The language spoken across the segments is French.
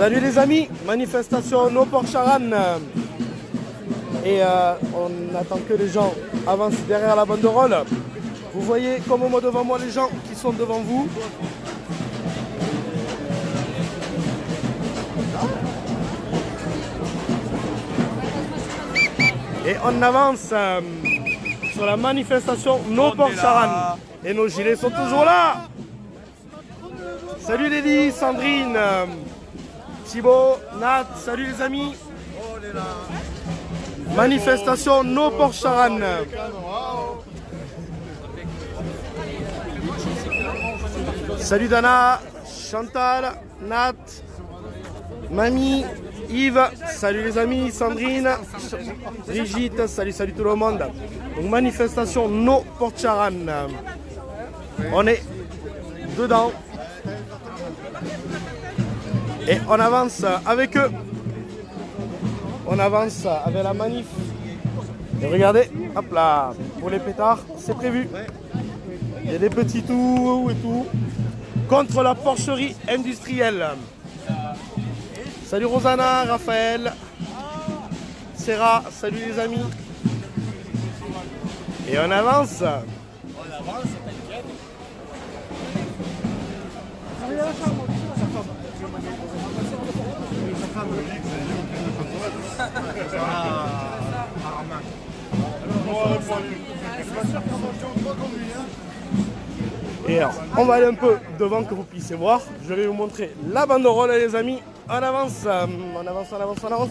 Salut les amis, manifestation No Port Charan. Et on attend que les gens avancent derrière la banderole. Vous voyez comme au moins devant moi les gens qui sont devant vous. Et on avance sur la manifestation No Port Charan. Et nos gilets sont toujours là. Salut Lily, Sandrine, Thibaut, Nat, salut les amis. Manifestation No Port Charan. Salut Dana, Chantal, Nat, Mamie, Yves, salut les amis, Sandrine, Brigitte, salut tout le monde. Donc manifestation No Port Charan. On est dedans. Et on avance avec eux. On avance avec la manif. Et regardez, hop là, pour les pétards, c'est prévu. Il y a des petits tours et tout. Contre la porcherie industrielle. Salut Rosanna, Raphaël, Serra, salut les amis. Et on avance. Et alors, on va aller un peu devant que vous puissiez voir. Je vais vous montrer la banderole les amis. On avance,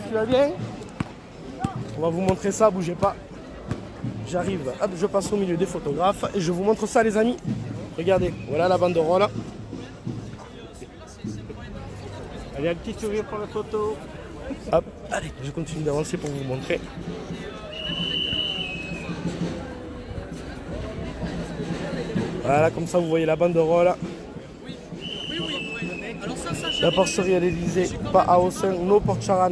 tu vas bien? On va vous montrer ça, bougez pas. J'arrive, hop, je passe au milieu des photographes et je vous montre ça les amis. Regardez, voilà la banderole. Allez, un petit sourire pour la photo. Hop, allez, je continue d'avancer pour vous montrer. Voilà, comme ça vous voyez la banderole. La porcherie à l'Elysée, pas à Hausen, No Port Charan.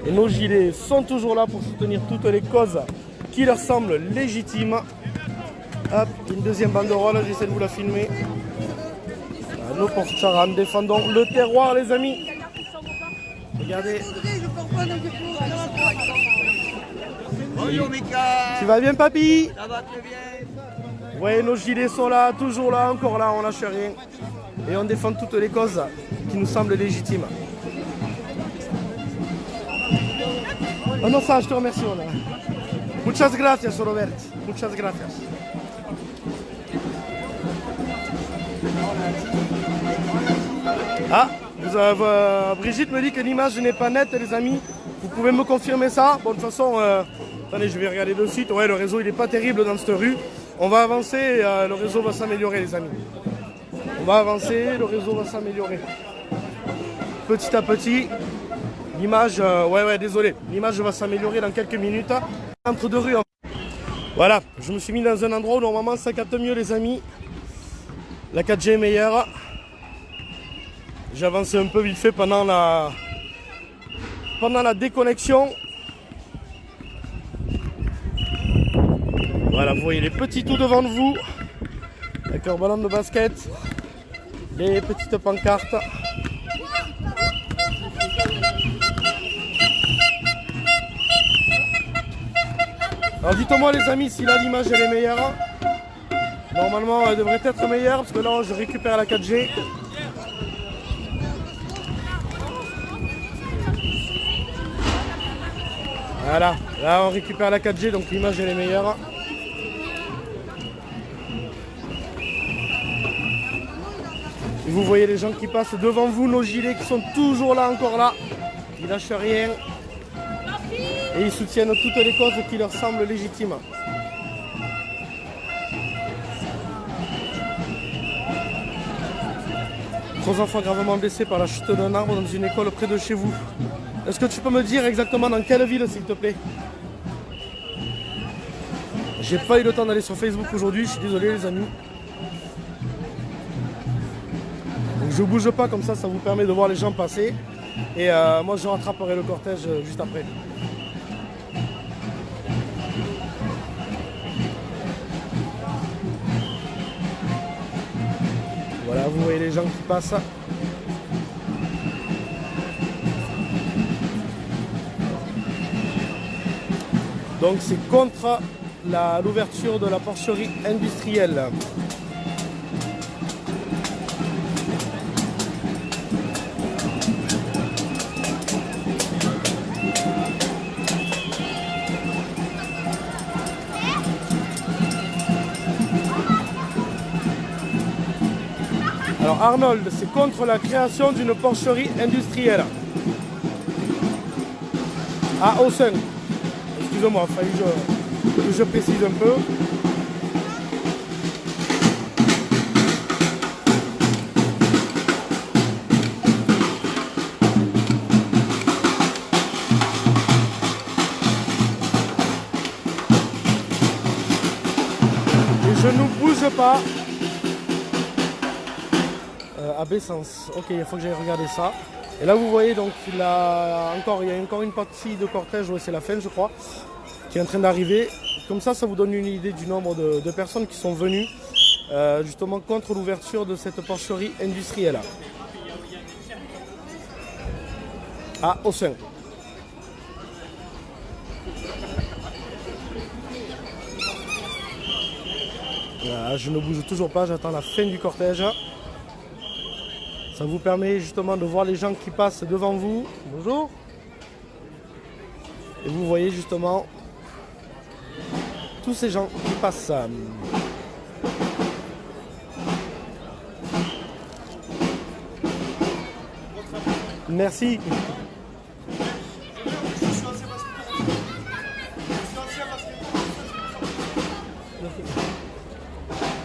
Et nos gilets sont toujours là pour soutenir toutes les causes qui leur semblent légitimes. Hop, une deuxième banderole, j'essaie de vous la filmer. No Port Charan, défendons le terroir les amis. Regardez. Bonjour Mika. Tu vas bien papy? Ça va très bien. Vous voyez, nos gilets sont là, toujours là, encore là, on lâche rien. Et on défend toutes les causes qui nous semblent légitimes. Oh non, ça, je te remercie. Muchas gracias, Robert. Muchas gracias. Ah, Brigitte me dit que l'image n'est pas nette, les amis. Vous pouvez me confirmer ça? Bon, de toute façon, attendez, je vais regarder de suite. Ouais, le réseau, il n'est pas terrible dans cette rue. On va avancer et le réseau va s'améliorer, les amis. On va avancer, le réseau va s'améliorer. Petit à petit, l'image, désolé, l'image va s'améliorer dans quelques minutes. Entre deux rues. Voilà, je me suis mis dans un endroit où normalement ça capte mieux, les amis. La 4G est meilleure. J'ai avancé un peu vite fait pendant la déconnexion. Voilà, vous voyez les petits tout devant vous. Avec leur ballon de basket. Les petites pancartes. Alors dites-moi les amis si là l'image elle est meilleure. Normalement elle devrait être meilleure parce que là je récupère la 4G. Voilà, là on récupère la 4G donc l'image elle est meilleure. Et vous voyez les gens qui passent devant vous, nos gilets qui sont toujours là, encore là. Ils lâchent rien. Et ils soutiennent toutes les causes qui leur semblent légitimes. Trois enfants gravement blessés par la chute d'un arbre dans une école près de chez vous. Est-ce que tu peux me dire exactement dans quelle ville, s'il te plaît? J'ai pas eu le temps d'aller sur Facebook aujourd'hui, je suis désolé les amis. Donc je bouge pas comme ça vous permet de voir les gens passer. Et moi je rattraperai le cortège juste après. Voilà, vous voyez les gens qui passent. Donc c'est contre l'ouverture de la porcherie industrielle. Alors Arnold, c'est contre la création d'une porcherie industrielle. À Aussin. Excusez-moi, il fallait que je précise un peu. Et je ne bouge pas. Abaissance. Ok, il faut que j'aille regarder ça. Et là vous voyez donc il y a encore une partie de cortège, ouais, c'est la fin je crois, qui est en train d'arriver. Comme ça vous donne une idée du nombre de personnes qui sont venues justement contre l'ouverture de cette porcherie industrielle à Aussin. Voilà, je ne bouge toujours pas, j'attends la fin du cortège. Ça vous permet justement de voir les gens qui passent devant vous. Bonjour. Et vous voyez justement tous ces gens qui passent. Merci.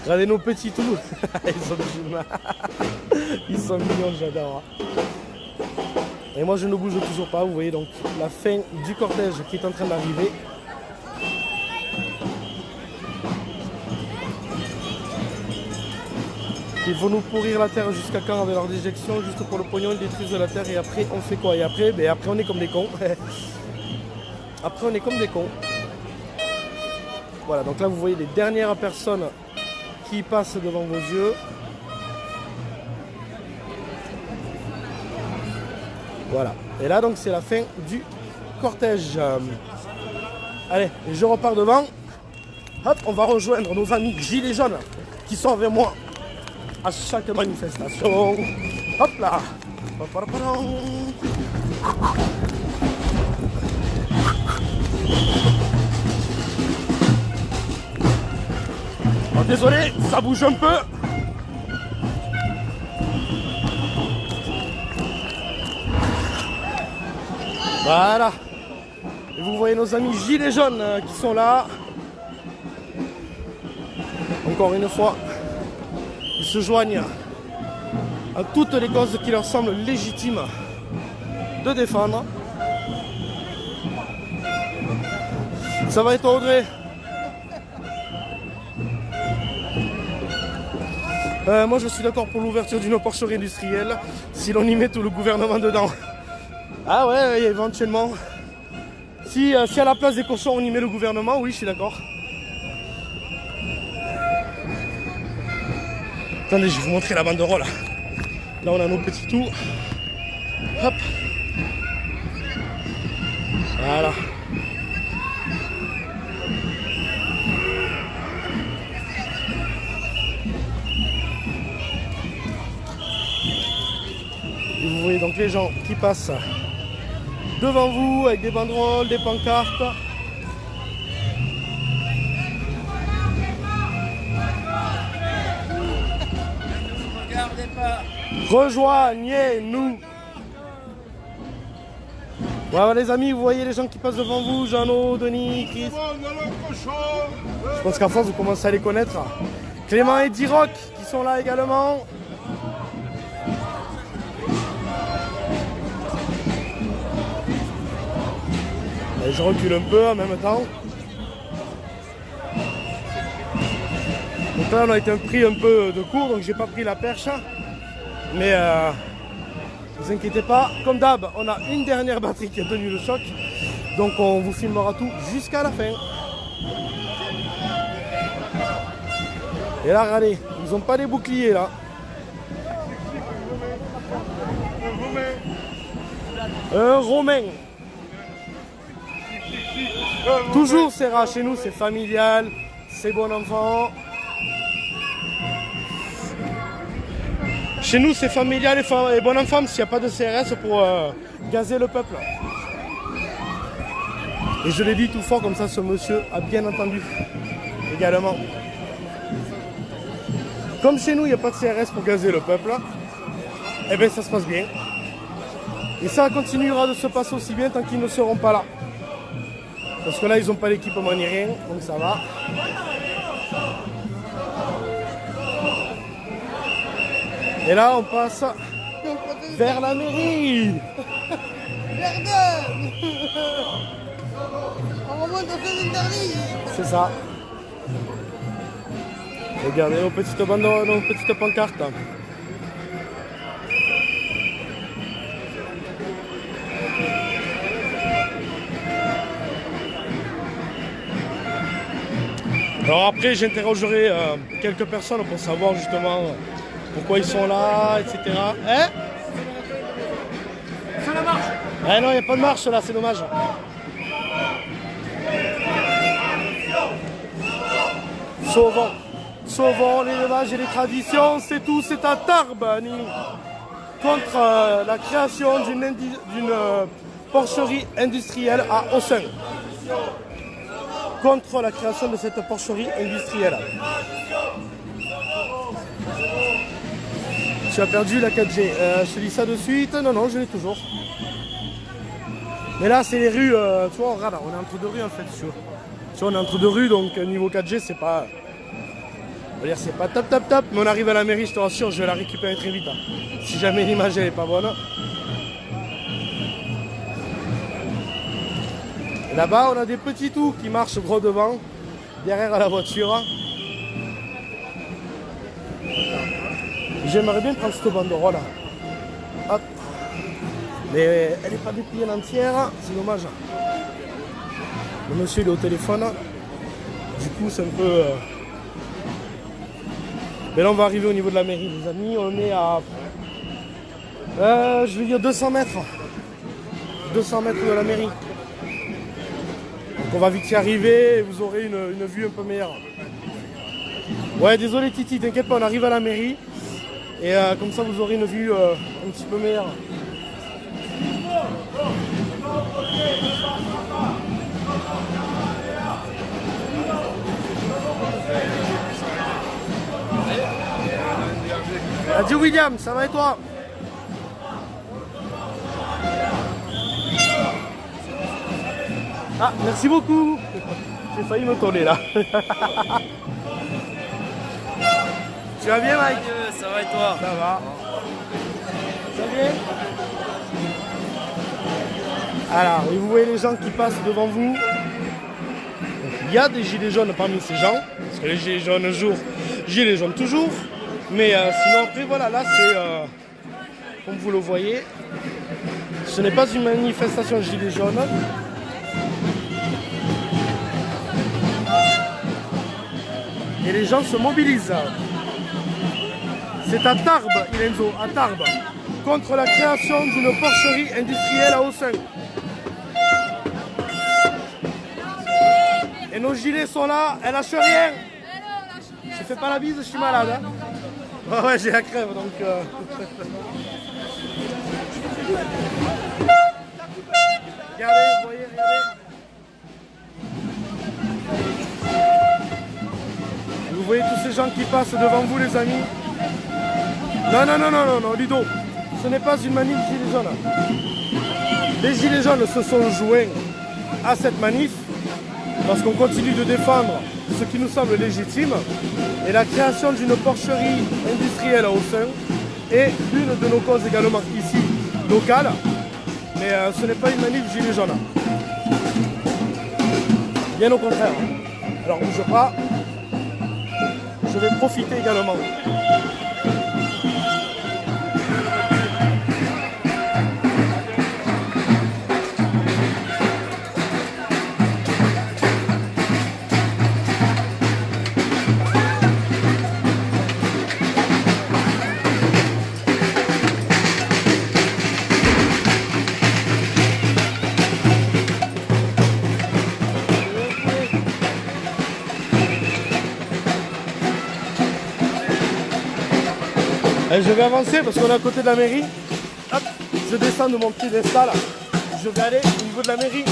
Regardez nos petits tout. Ils sont mignons, j'adore. Et moi je ne bouge toujours pas, vous voyez donc la fin du cortège qui est en train d'arriver. Ils vont nous pourrir la terre jusqu'à quand avec leur déjection, juste pour le pognon, ils détruisent la terre et après on fait quoi? Et après, après on est comme des cons. Après on est comme des cons. Voilà, donc là vous voyez les dernières personnes qui passent devant vos yeux. Voilà. Et là donc c'est la fin du cortège. Allez, je repars devant. Hop, on va rejoindre nos amis gilets jaunes qui sont avec moi à chaque manifestation. Hop là. Oh, désolé, ça bouge un peu. Voilà. Et vous voyez nos amis gilets jaunes qui sont là. Encore une fois, ils se joignent à toutes les causes qui leur semblent légitimes de défendre. Ça va être Audrey. Moi je suis d'accord pour l'ouverture d'une porcherie industrielle si l'on y met tout le gouvernement dedans. Ah ouais, éventuellement. Si à la place des cochons on y met le gouvernement, oui je suis d'accord. Attendez, je vais vous montrer la banderole. Là on a nos petits tours. Hop. Voilà. Et vous voyez donc les gens qui passent devant vous avec des banderoles, des pancartes. Rejoignez-nous. Voilà les amis, vous voyez les gens qui passent devant vous, Jeannot, Denis, Chris. Je pense qu'à force vous commencez à les connaître. Clément et Diroc qui sont là également. Et je recule un peu en même temps. Donc là on a été pris un peu de court, donc j'ai pas pris la perche. Mais ne vous inquiétez pas, comme d'hab, on a une dernière batterie qui a tenu le choc. Donc on vous filmera tout jusqu'à la fin. Et là regardez, ils n'ont pas des boucliers là. Un Romain. Toujours Serra, chez nous c'est familial, c'est bon enfant. Chez nous c'est familial et bon enfant s'il n'y a pas de CRS pour gazer le peuple. Et je l'ai dit tout fort comme ça ce monsieur a bien entendu également. Comme chez nous il n'y a pas de CRS pour gazer le peuple, eh bien ça se passe bien. Et ça continuera de se passer aussi bien tant qu'ils ne seront pas là. Parce que là, ils n'ont pas l'équipement ni rien, donc ça va. Et là, on passe vers la mairie. C'est ça. Regardez nos petites banderoles, nos petites pancartes. Alors après, j'interrogerai quelques personnes pour savoir justement pourquoi ils sont là, etc. Hein? C'est la marche. Eh non, il n'y a pas de marche là, c'est dommage. Sauvons l'élevage et les traditions, c'est tout, c'est à Tarbes, contre la création d'une porcherie industrielle à Ossun. Contre la création de cette porcherie industrielle. Tu as perdu la 4G. Je te dis ça de suite. Non, je l'ai toujours. Mais là, c'est les rues. Tu vois, regarde, on est entre deux rues en fait. Tu vois, on est entre deux rues, donc niveau 4G, c'est pas. On va dire, c'est pas top. Mais on arrive à la mairie, je te rassure, je vais la récupérer très vite. Hein. Si jamais l'image elle est pas bonne. Là-bas, on a des petits tout qui marchent gros devant, derrière la voiture. J'aimerais bien prendre cette banderole. Hop. Mais elle n'est pas dépliée en entière, c'est dommage. Le monsieur il est au téléphone. Du coup, c'est un peu... Mais là, on va arriver au niveau de la mairie, les amis. On est à... je vais dire 200 mètres. 200 mètres de la mairie. Donc on va vite y arriver et vous aurez une vue un peu meilleure. Ouais, désolé Titi, t'inquiète pas, on arrive à la mairie. Et comme ça vous aurez une vue un petit peu meilleure. Adieu William, ça va et toi? Ah, merci beaucoup. J'ai failli me tourner là. Tu vas bien Mike? Ça va et toi? Ça va. Ça va bien? Alors, et vous voyez les gens qui passent devant vous. Il y a des gilets jaunes parmi ces gens. Parce que les gilets jaunes un jour, gilets jaunes toujours. Mais sinon après voilà, là c'est comme vous le voyez. Ce n'est pas une manifestation gilets jaunes. Et les gens se mobilisent. C'est à Tarbes, Ilenzo, à Tarbes, contre la création d'une porcherie industrielle à Ossun. Et nos gilets sont là, elle lâche rien. Je fais pas la bise, je suis malade. Hein. Oh ouais, j'ai la crève donc. Regardez, vous voyez, regardez. Vous voyez tous ces gens qui passent devant vous, les amis. Non, Ludo. Ce n'est pas une manif gilets jaunes. Les gilets jaunes se sont joints à cette manif parce qu'on continue de défendre ce qui nous semble légitime. Et la création d'une porcherie industrielle à Ossun est l'une de nos causes également ici, locales. Mais ce n'est pas une manif gilets jaunes. Bien au contraire. Alors bouge pas. Je vais profiter également. Allez, je vais avancer parce qu'on est à côté de la mairie. Hop, je descends de mon petit Vesta là. Je vais aller au niveau de la mairie.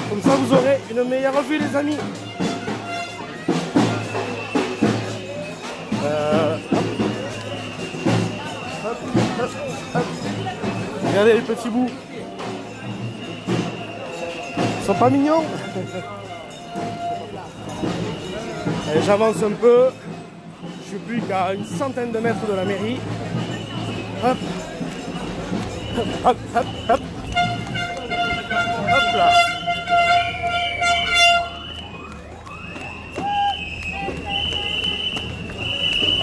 Comme ça vous aurez une meilleure vue les amis. Regardez les petits bouts. Ils sont pas mignons. Allez, j'avance un peu. Je suis plus qu'à une centaine de mètres de la mairie. Hop. Hop, hop, hop, hop. Hop là.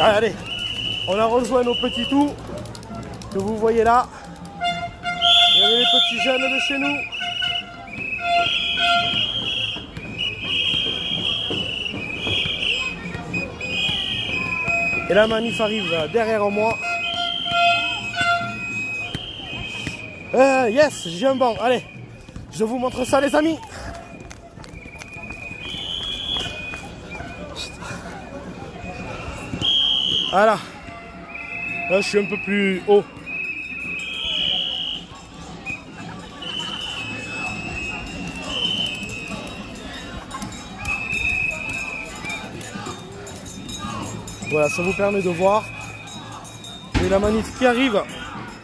Allez, on a rejoint nos petits tours que vous voyez là. Il y avait les petits jeunes de chez nous. Et la manif arrive derrière moi. Yes, j'ai un banc. Allez, je vous montre ça les amis. Voilà. Là, je suis un peu plus haut. Voilà, ça vous permet de voir. Et la manif qui arrive.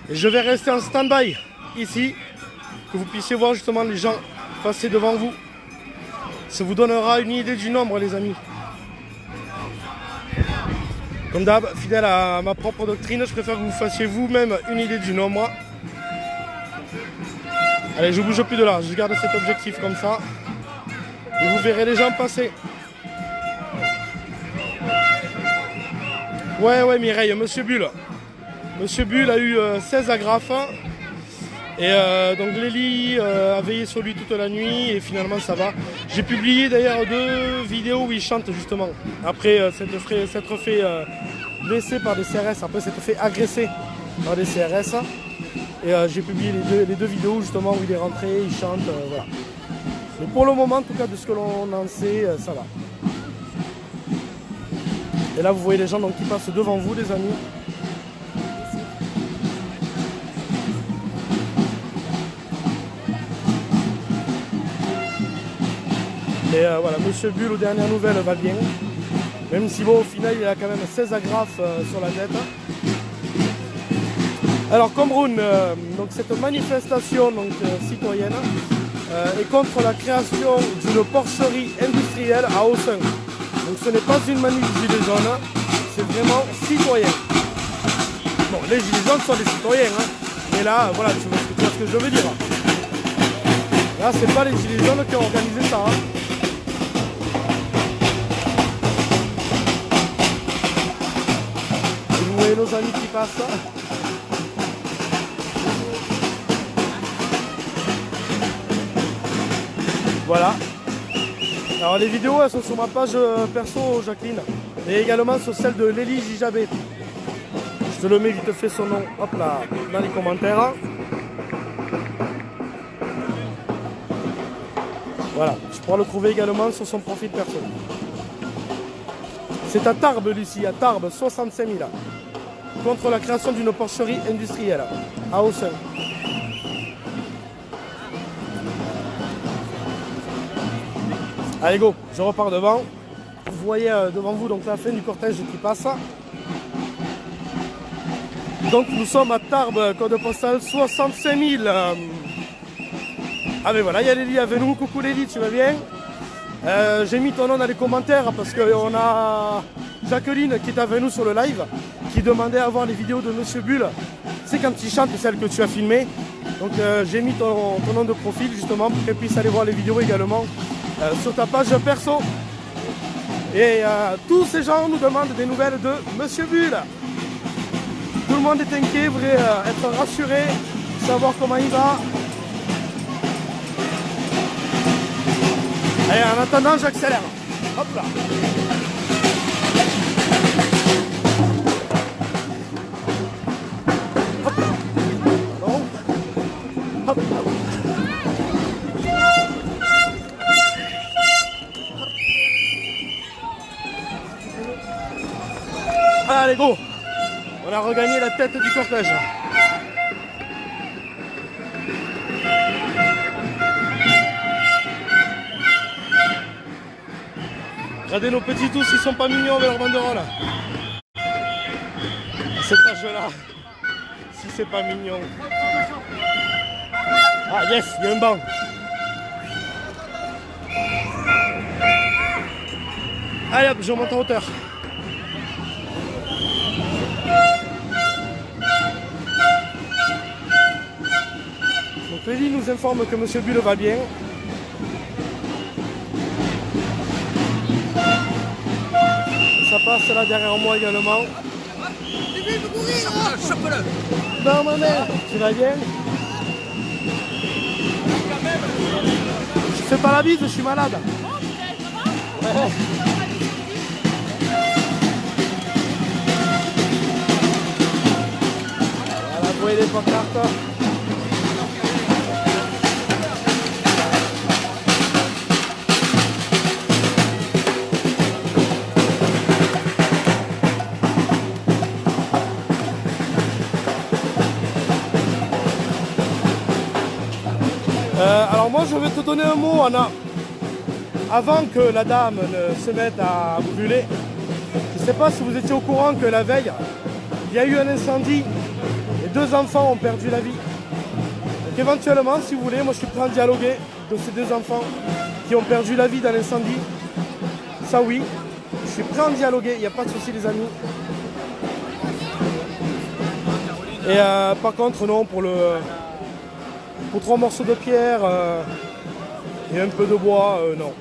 Et je vais rester en stand-by ici. Que vous puissiez voir justement les gens passer devant vous. Ça vous donnera une idée du nombre les amis. Comme d'hab, fidèle à ma propre doctrine, je préfère que vous fassiez vous-même une idée du nombre. Allez, je bouge plus de là, je garde cet objectif comme ça. Et vous verrez les gens passer. Ouais, Mireille, Monsieur Bull. Monsieur Bull a eu 16 agrafes. Et donc Lélie a veillé sur lui toute la nuit et finalement ça va. J'ai publié d'ailleurs 2 vidéos où il chante justement. Après s'être fait blesser par des CRS, après s'être fait agresser par des CRS. Et j'ai publié les deux vidéos justement où il est rentré, il chante, voilà. Mais pour le moment, en tout cas de ce que l'on en sait, ça va. Et là vous voyez les gens donc, qui passent devant vous les amis. Et voilà, Monsieur Bull aux dernières nouvelles va bien. Même si bon au final il a quand même 16 agrafes sur la tête. Alors Cameroun, donc cette manifestation donc, citoyenne est contre la création d'une porcherie industrielle à Hauts-Saint. Donc ce n'est pas une manif gilets jaunes, c'est vraiment citoyen. Bon, les gilets jaunes sont des citoyens, hein, mais là, voilà, tu vois ce que je veux dire. Là, c'est pas les gilets jaunes qui ont organisé ça. Hein. Et vous voyez nos amis qui passent. Voilà. Alors les vidéos elles sont sur ma page perso Jacqueline et également sur celle de Lélie Jijabé. Je te le mets vite fait son nom, hop là, dans les commentaires. Voilà, tu pourras le trouver également sur son profil perso. C'est à Tarbes Lucie, à Tarbes, 65 000. Contre la création d'une porcherie industrielle à Hauts-Saint. Allez go, je repars devant. Vous voyez devant vous donc la fin du cortège qui passe. Donc nous sommes à Tarbes, code postal 65 000. Ah mais voilà, il y a Lélie avec nous. Coucou Lélie, tu vas bien? J'ai mis ton nom dans les commentaires parce qu'on a Jacqueline qui est avec nous sur le live, qui demandait à voir les vidéos de Monsieur Bull. C'est quand il chante, celle que tu as filmée. Donc j'ai mis ton nom de profil justement pour qu'elle puisse aller voir les vidéos également. Sur ta page perso. Et tous ces gens nous demandent des nouvelles de Monsieur Bull. Tout le monde est inquiet, voudrait être rassuré, savoir comment il va. Allez, en attendant, j'accélère. Hop là. Hop là. Pardon. Hop là. Allez, go. On a regagné la tête du cortège. Regardez nos petits tous, ils sont pas mignons avec leur banderole. À cet âge-là, si c'est pas mignon. Ah yes, il y a un banc. Allez hop, je remonte en hauteur. Donc Lévi nous informe que M. Bulle va bien. Ça passe là derrière moi également. Chope-le. Non ma mère, tu vas bien? Je fais pas la bise, je suis malade. Ouais. Voilà, vous voyez les pancartes. Alors moi je vais te donner un mot Anna, avant que la dame ne se mette à brûler. Je ne sais pas si vous étiez au courant que la veille, il y a eu un incendie et 2 enfants ont perdu la vie. Donc éventuellement, si vous voulez, moi je suis prêt à dialoguer de ces 2 enfants qui ont perdu la vie dans l'incendie. Ça oui, je suis prêt à en dialoguer, il n'y a pas de souci les amis. Et par contre non, pour 3 morceaux de pierre et un peu de bois, non.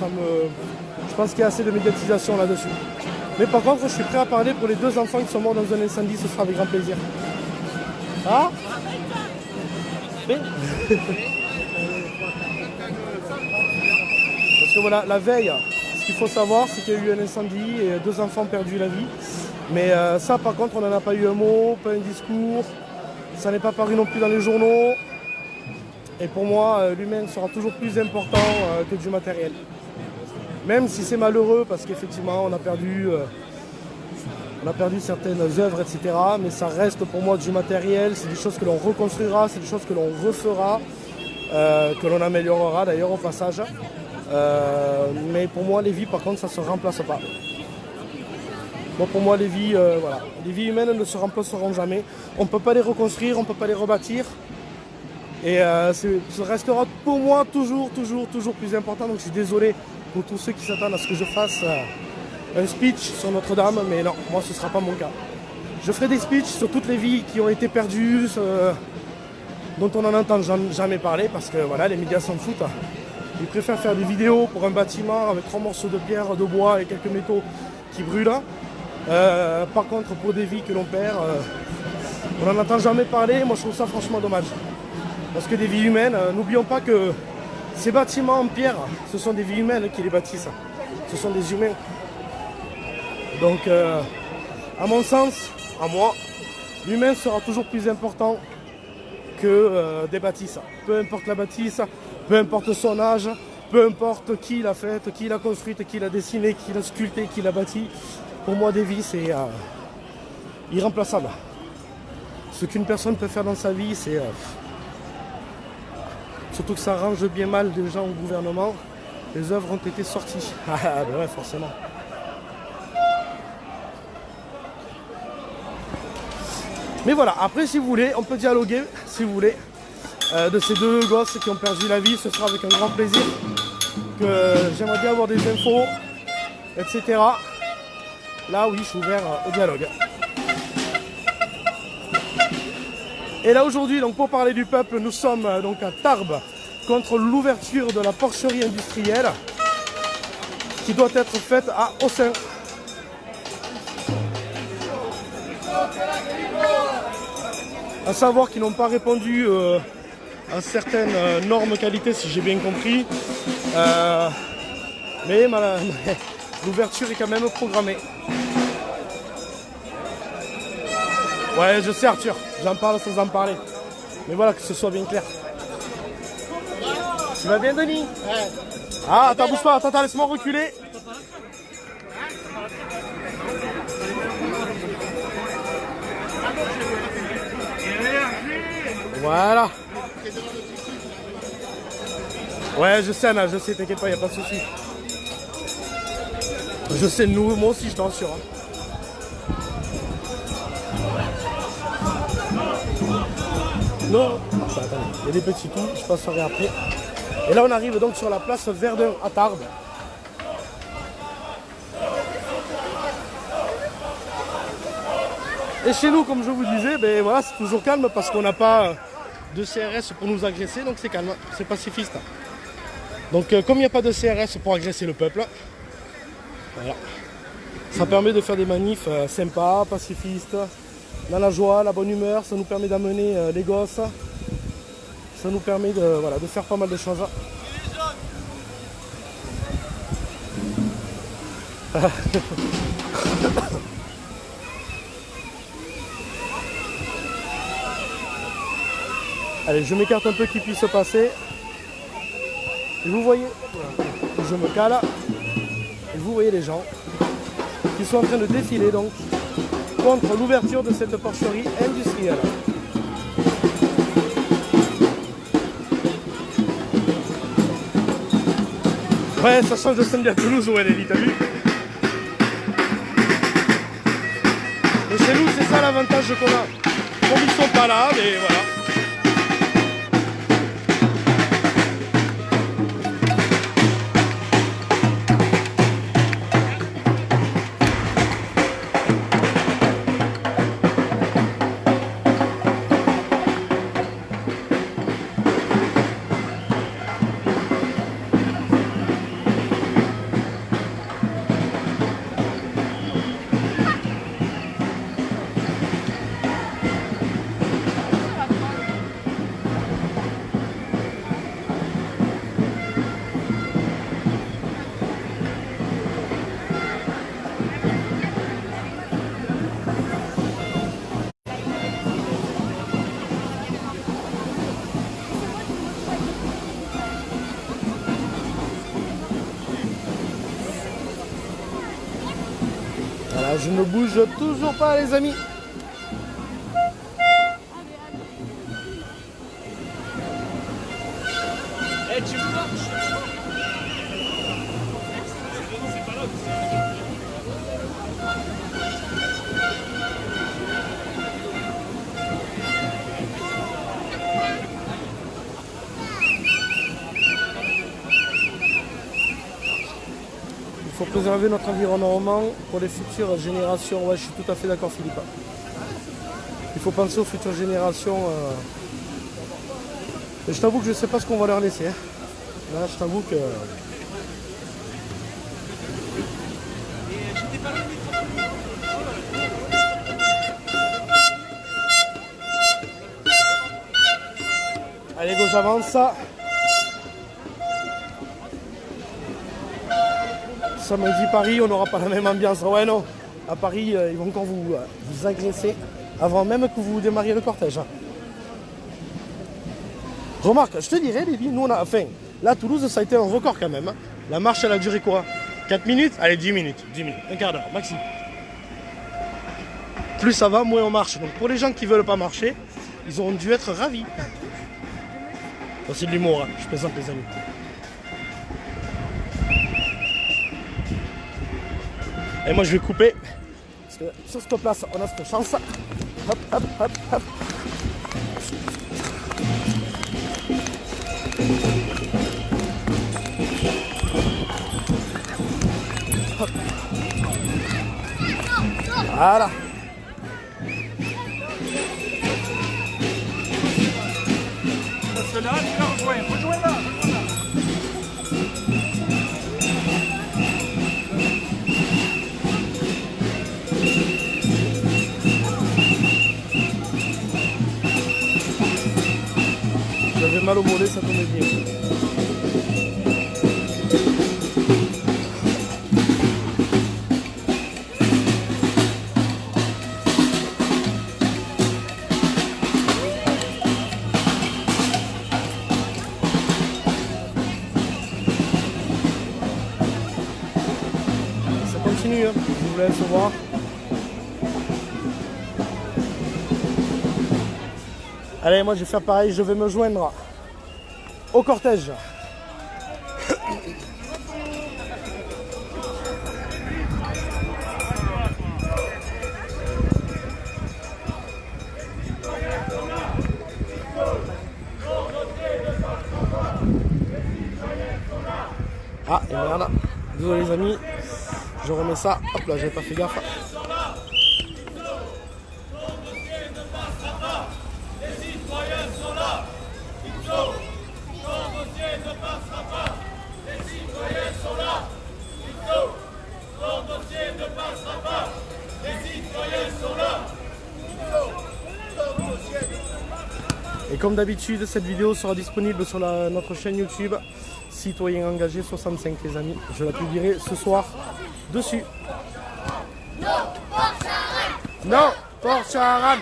Je pense qu'il y a assez de médiatisation là-dessus. Mais par contre, je suis prêt à parler pour les 2 enfants qui sont morts dans un incendie, ce sera avec grand plaisir. Ah oui. Parce que voilà, la veille, ce qu'il faut savoir, c'est qu'il y a eu un incendie et 2 enfants ont perdu la vie. Mais ça, par contre, on n'en a pas eu un mot, pas un discours. Ça n'est pas paru non plus dans les journaux. Et pour moi, l'humain sera toujours plus important que du matériel. Même si c'est malheureux, parce qu'effectivement, on a perdu certaines œuvres, etc. Mais ça reste pour moi du matériel. C'est des choses que l'on reconstruira, c'est des choses que l'on refera, que l'on améliorera d'ailleurs au passage. Mais pour moi, les vies, par contre, ça ne se remplace pas. Bon, pour moi, les vies humaines ne se remplaceront jamais. On ne peut pas les reconstruire, on ne peut pas les rebâtir. Et ça restera pour moi toujours plus important. Donc je suis désolé pour tous ceux qui s'attendent à ce que je fasse un speech sur Notre-Dame. Mais non, moi ce ne sera pas mon cas. Je ferai des speeches sur toutes les vies qui ont été perdues, dont on n'en entend jamais parler. Parce que voilà, les médias s'en foutent. Ils préfèrent faire des vidéos pour un bâtiment avec 3 morceaux de pierre, de bois et quelques métaux qui brûlent. Par contre, pour des vies que l'on perd, on n'en entend jamais parler. Moi je trouve ça franchement dommage. Parce que des vies humaines, n'oublions pas que ces bâtiments en pierre, ce sont des vies humaines qui les bâtissent. Ce sont des humains. Donc, à mon sens, à moi, l'humain sera toujours plus important que des bâtisses. Peu importe la bâtisse, peu importe son âge, peu importe qui l'a faite, qui l'a construite, qui l'a dessinée, qui l'a sculptée, qui l'a bâtie. Pour moi, des vies, c'est irremplaçable. Ce qu'une personne peut faire dans sa vie, c'est... Surtout que ça arrange bien mal des gens au gouvernement. Les œuvres ont été sorties. Ah ben ouais, forcément. Mais voilà, après si vous voulez, on peut dialoguer, si vous voulez, de ces 2 gosses qui ont perdu la vie. Ce sera avec un grand plaisir que j'aimerais bien avoir des infos, etc. Là oui, je suis ouvert au dialogue. Et là aujourd'hui, donc pour parler du peuple, nous sommes donc à Tarbes contre l'ouverture de la porcherie industrielle qui doit être faite à Ossin. À savoir qu'ils n'ont pas répondu à certaines normes qualité, si j'ai bien compris. Mais l'ouverture est quand même programmée. Ouais, je sais Arthur, j'en parle sans en parler. Mais voilà, que ce soit bien clair. Tu vas bien Denis? Ouais. Ah, attends, bouge pas, attends, laisse-moi reculer. Voilà. Ouais, je sais, Anna, je sais, t'inquiète pas, y a pas de souci. Je sais, nous, moi aussi, je t'en assure. Non, attendez, il y a des petits coups, je passerai après. Et là, on arrive donc sur la place Verdun à Tarbes. Et chez nous, comme je vous disais, ben voilà, c'est toujours calme parce qu'on n'a pas de CRS pour nous agresser, donc c'est calme, c'est pacifiste. Donc comme il n'y a pas de CRS pour agresser le peuple, voilà. Ça permet de faire des manifs sympas, pacifistes, dans la joie, la bonne humeur, ça nous permet d'amener les gosses, ça nous permet de, voilà, de faire pas mal de choses. Allez, je m'écarte un peu qu'il puisse passer. Et vous voyez, je me cale. Et vous voyez les gens qui sont en train de défiler donc contre l'ouverture de cette porcherie industrielle. Ouais, ça change de samedi à Toulouse, ouais, Nelly, t'as vu? Et chez nous, c'est ça l'avantage qu'on a. Comme ils sont pas là, mais voilà. Voilà, je ne bouge toujours pas, les amis. Eh, tu marches. Il faut préserver notre environnement pour les futures générations. Ouais, je suis tout à fait d'accord, Philippe. Il faut penser aux futures générations. Et je t'avoue que je ne sais pas ce qu'on va leur laisser. Hein. Là, je t'avoue que... Allez, go, j'avance. Samedi Paris, on n'aura pas la même ambiance. Ouais, non. À Paris, ils vont encore vous agresser avant même que vous démarriez le cortège. Remarque, je te dirais, Lévi, nous on a... Enfin, là, à Toulouse, ça a été un record quand même. Hein. La marche, elle a duré quoi? 4 minutes? Allez, 10 minutes. 10 minutes. Un quart d'heure, maxi. Plus ça va, moins on marche. Donc pour les gens qui ne veulent pas marcher, ils ont dû être ravis. Bon, c'est de l'humour, hein. Je plaisante, les amis. Et moi, je vais couper. Parce que sur cette place, on a cette chance. Hop, hop, hop, hop. Voilà. Parce que là, tu la rejoins. Rejoins-la. J'avais mal au mollet, ça tombait bien. Ça continue, hein. Je vous laisse voir. Allez, moi je vais faire pareil, je vais me joindre au cortège. Ah, et merde. Désolé les amis. Je remets ça. Hop là, j'avais pas fait gaffe. Et comme d'habitude, cette vidéo sera disponible sur notre chaîne YouTube Citoyens Engagés 65 les amis. Je la publierai ce soir dessus. Non pour Charan.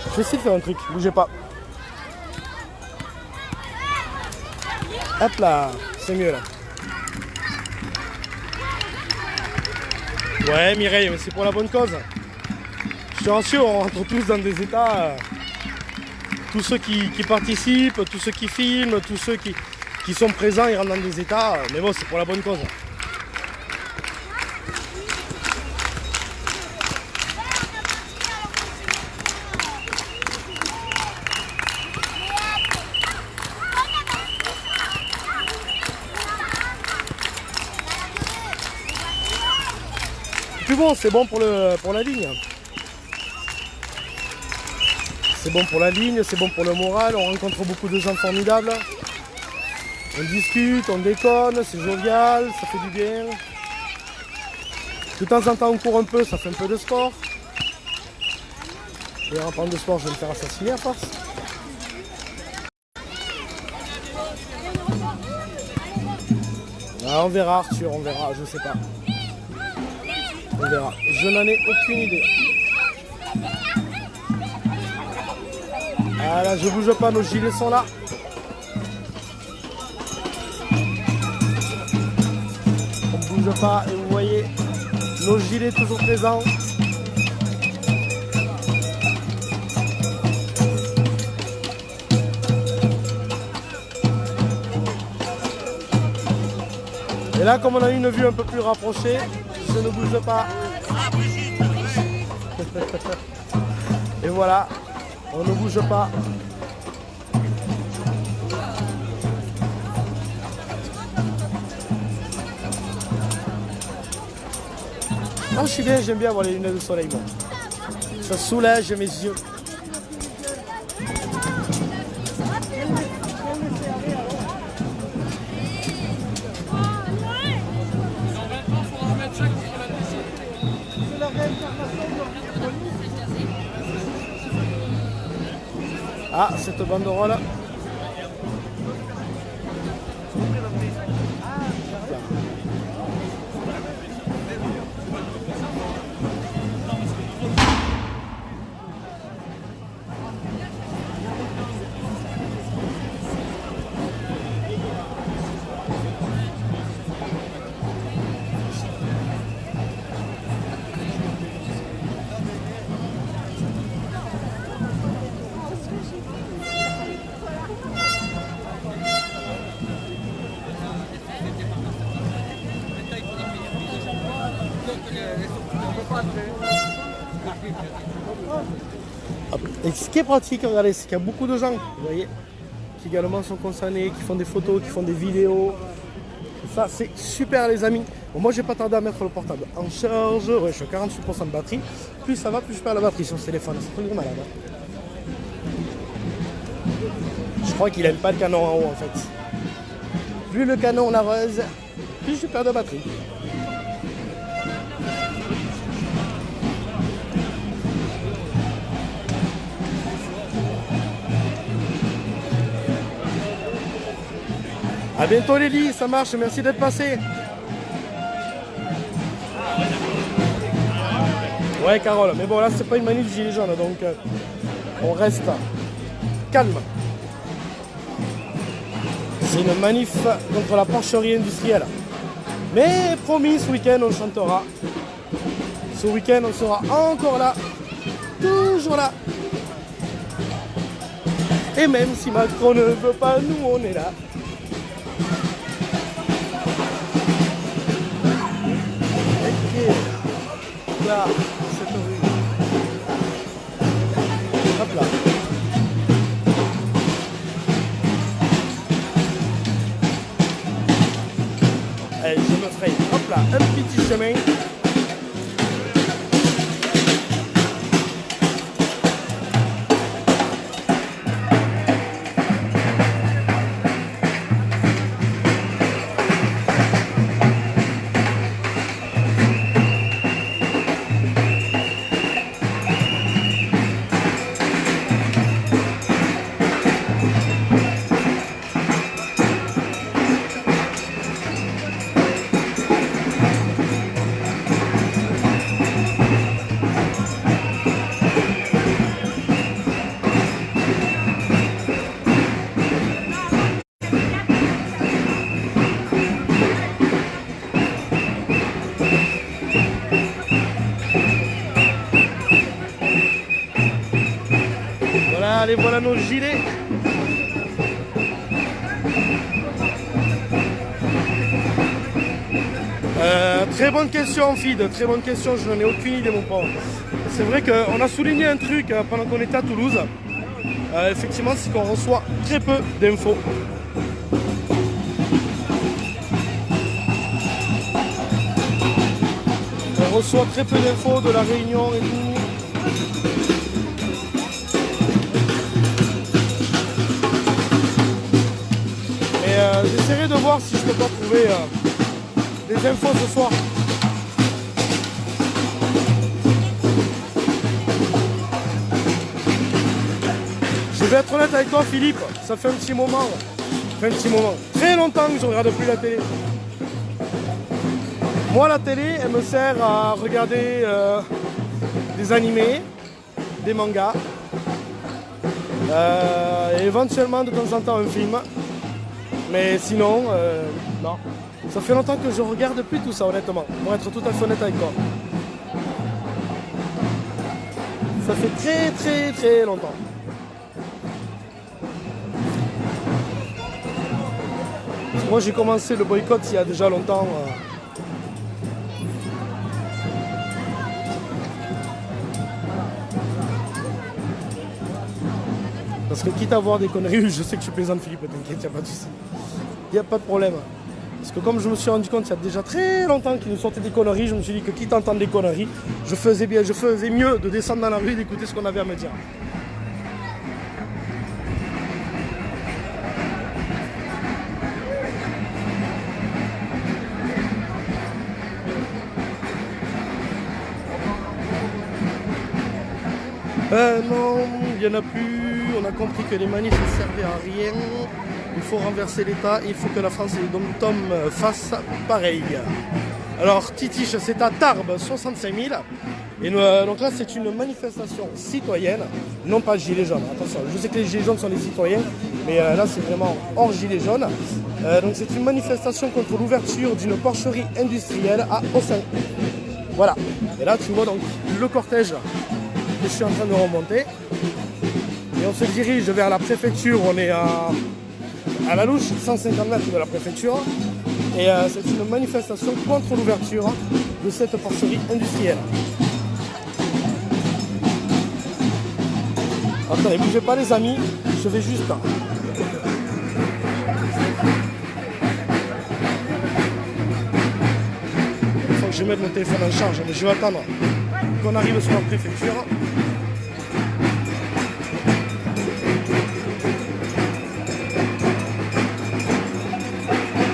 Je vais essayer de faire un truc, bougez pas. Hop là, c'est mieux là. Ouais Mireille, mais c'est pour la bonne cause. Je te rassure, on rentre tous dans des états. Tous ceux qui participent, tous ceux qui filment, tous ceux qui sont présents, ils rentrent dans des états. Mais bon, c'est pour la bonne cause. Plus bon, c'est bon pour la ligne. C'est bon pour la ligne, c'est bon pour le moral, on rencontre beaucoup de gens formidables. On discute, on déconne, c'est jovial, ça fait du bien. De temps en temps on court un peu, ça fait un peu de sport. Et en parlant de sport, je vais me faire assassiner à force. Ah, on verra Arthur, on verra, je sais pas. On verra. Je n'en ai aucune idée. Voilà, je bouge pas, nos gilets sont là. On bouge pas et vous voyez nos gilets toujours présents. Et là, comme on a une vue un peu plus rapprochée, je ne bouge pas. Et voilà, on ne bouge pas. Non, je suis bien, j'aime bien avoir les lunettes de soleil. Bon. Ça soulage mes yeux. Ah, cette banderole. Et ce qui est pratique, regardez, c'est qu'il y a beaucoup de gens, vous voyez, qui également sont concernés, qui font des photos, qui font des vidéos. Ça, c'est super les amis. Bon, moi, j'ai pas tardé à mettre le portable en charge. Ouais, je suis à 48% de batterie. Plus ça va, plus je perds la batterie sur ce téléphone. C'est un truc de malade. Je crois qu'il n'aime pas le canon en haut en fait. Plus le canon la rose, plus je perds de batterie. A bientôt Lélie, ça marche, merci d'être passé. Ouais Carole, mais bon là c'est pas une manif gilet jaune donc on reste calme. C'est une manif contre la porcherie industrielle. Mais promis, ce week-end on chantera. Ce week-end on sera encore là. Toujours là. Et même si Macron ne veut pas, nous on est là. Ok. Là, cette rue. Hop là. Allez, je me fraye. Hop là, un petit chemin. Allez, voilà nos gilets. Très bonne question, Fid. Très bonne question. Je n'en ai aucune idée, mon pauvre. C'est vrai qu'on a souligné un truc pendant qu'on était à Toulouse. Effectivement, c'est qu'on reçoit très peu d'infos. On reçoit très peu d'infos de la Réunion et tout. J'essaierai de voir si je peux pas trouver des infos ce soir. Je vais être honnête avec toi, Philippe, ça fait un petit moment. Très longtemps que je ne regarde plus la télé. Moi, la télé, elle me sert à regarder des animés, des mangas, et éventuellement de temps en temps un film. Mais sinon, non. Ça fait longtemps que je regarde plus tout ça, honnêtement. Pour être tout à fait honnête avec toi. Ça fait très longtemps. Moi, j'ai commencé le boycott il y a déjà longtemps. Parce que quitte à voir des conneries, je sais que je plaisante, Philippe, t'inquiète, il n'y a pas de souci. Il n'y a pas de problème. Parce que comme je me suis rendu compte il y a déjà très longtemps qu'il nous sortait des conneries, je me suis dit que quitte à entendre des conneries, je faisais mieux de descendre dans la rue et d'écouter ce qu'on avait à me dire. Non, il n'y en a plus. On a compris que les manifs ne servaient à rien. Il faut renverser l'État. Il faut que la France et les dom-tom fassent pareil. Alors, Titiche, c'est à Tarbes, 65 000. Et donc là, c'est une manifestation citoyenne, non pas gilets jaunes. Attention, je sais que les gilets jaunes sont les citoyens, mais là, c'est vraiment hors gilets jaunes. Donc, c'est une manifestation contre l'ouverture d'une porcherie industrielle à Ossin. Voilà. Et là, tu vois donc le cortège que je suis en train de remonter. Et on se dirige vers la préfecture. On est à la louche, 150 mètres de la préfecture. Et c'est une manifestation contre l'ouverture de cette porcherie industrielle. Attendez, bougez pas les amis, je vais juste... Il faut que je mette mon téléphone en charge, mais je vais attendre qu'on arrive sur la préfecture.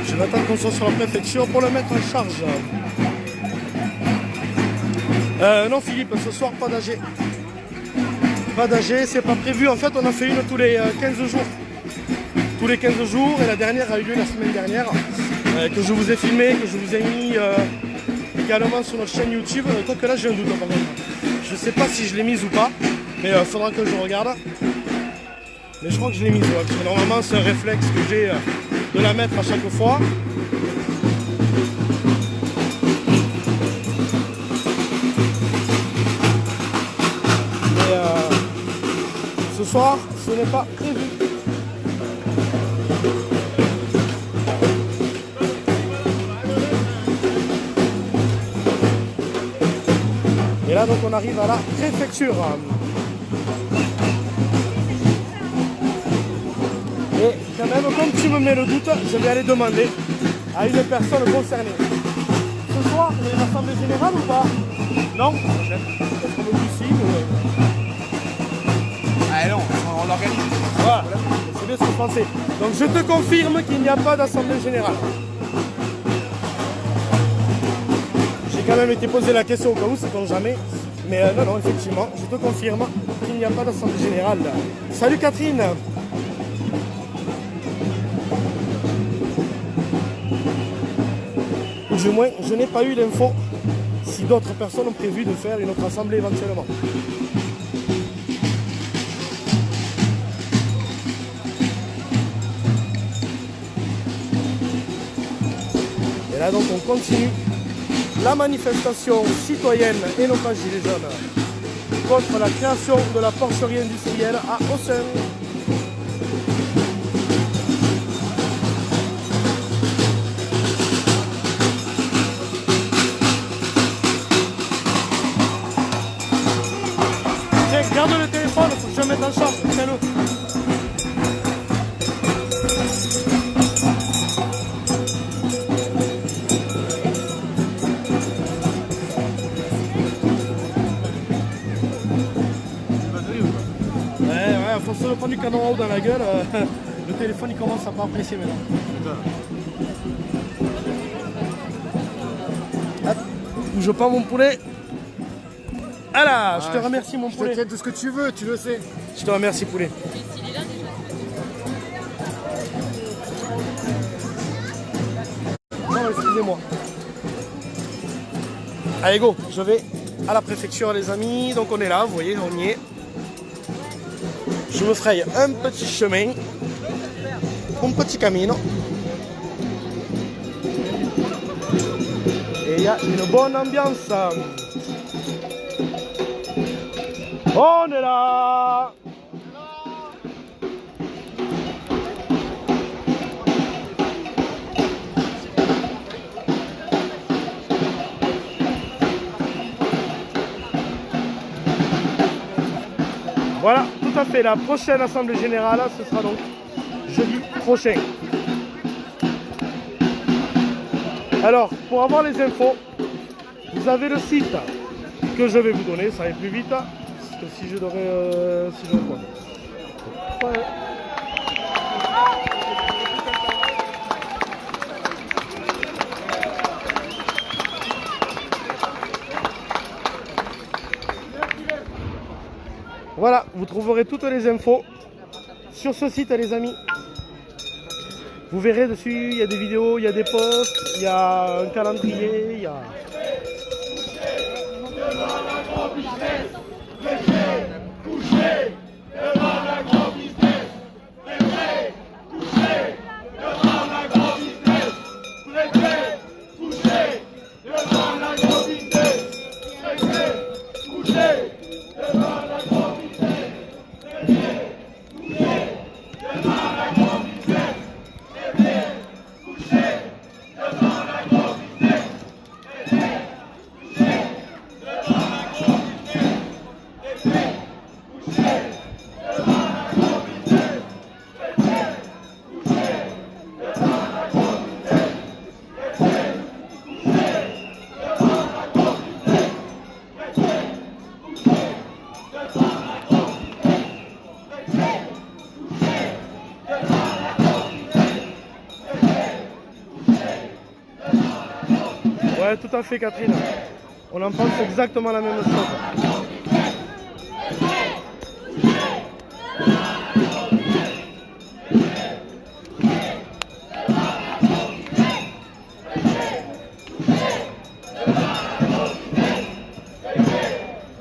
Je vais attendre qu'on soit sur la préfecture pour le mettre en charge. Non Philippe, ce soir pas d'AG. Pas d'AG, c'est pas prévu. En fait, on a fait une tous les 15 jours. Tous les 15 jours, et la dernière a eu lieu la semaine dernière, que je vous ai filmé, que je vous ai mis également sur notre chaîne YouTube. Toi que là, j'ai un doute par contre. Je sais pas si je l'ai mise ou pas, mais il faudra que je regarde. Mais je crois que je l'ai mise, ouais, parce que normalement c'est un réflexe que j'ai de la mettre à chaque fois. Mais ce soir, ce n'est pas prévu. Et là donc on arrive à la préfecture. Et quand même, comme tu me mets le doute, je vais aller demander à une personne concernée. Ce soir, il y a une assemblée générale ou pas? Non? Est-ce qu'on me dit si Ah non, on l'organise. Voilà, c'est bien ce que je pensais. Donc je te confirme qu'il n'y a pas d'assemblée générale. J'ai quand même été posé la question au cas où, c'est jamais. Mais non, non, effectivement, je te confirme qu'il n'y a pas d'assemblée générale. Salut Catherine! Ou du moins, je n'ai pas eu l'info si d'autres personnes ont prévu de faire une autre assemblée éventuellement. Et là donc on continue la manifestation citoyenne et non pas gilets jaunes contre la création de la porcherie industrielle à Hausen. Garde le téléphone, faut que je le mette en charge, tiens-le. Ouais, à force de prendre du canon en haut dans la gueule, le téléphone il commence à pas apprécier maintenant. Hop, bouge pas mon poulet. Voilà, je te remercie mon poulet. Je t'inquiète de ce que tu veux, tu le sais. Je te remercie poulet. Non, excusez-moi. Allez go, je vais à la préfecture les amis. Donc on est là, vous voyez, on y est. Je me fraye un petit chemin. Un petit camino. Et il y a une bonne ambiance. On est là! Voilà, tout à fait. La prochaine assemblée générale, ce sera donc jeudi prochain. Alors, pour avoir les infos, vous avez le site que je vais vous donner, ça va aller plus vite. Si je devrais... si je vois. Ouais. Voilà, vous trouverez toutes les infos sur ce site les amis. Vous verrez dessus, il y a des vidéos, il y a des posts, il y a un calendrier, il y a... Ouais, tout à fait, Catherine. On en pense exactement la même chose.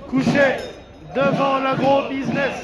Couché devant l'agro-business.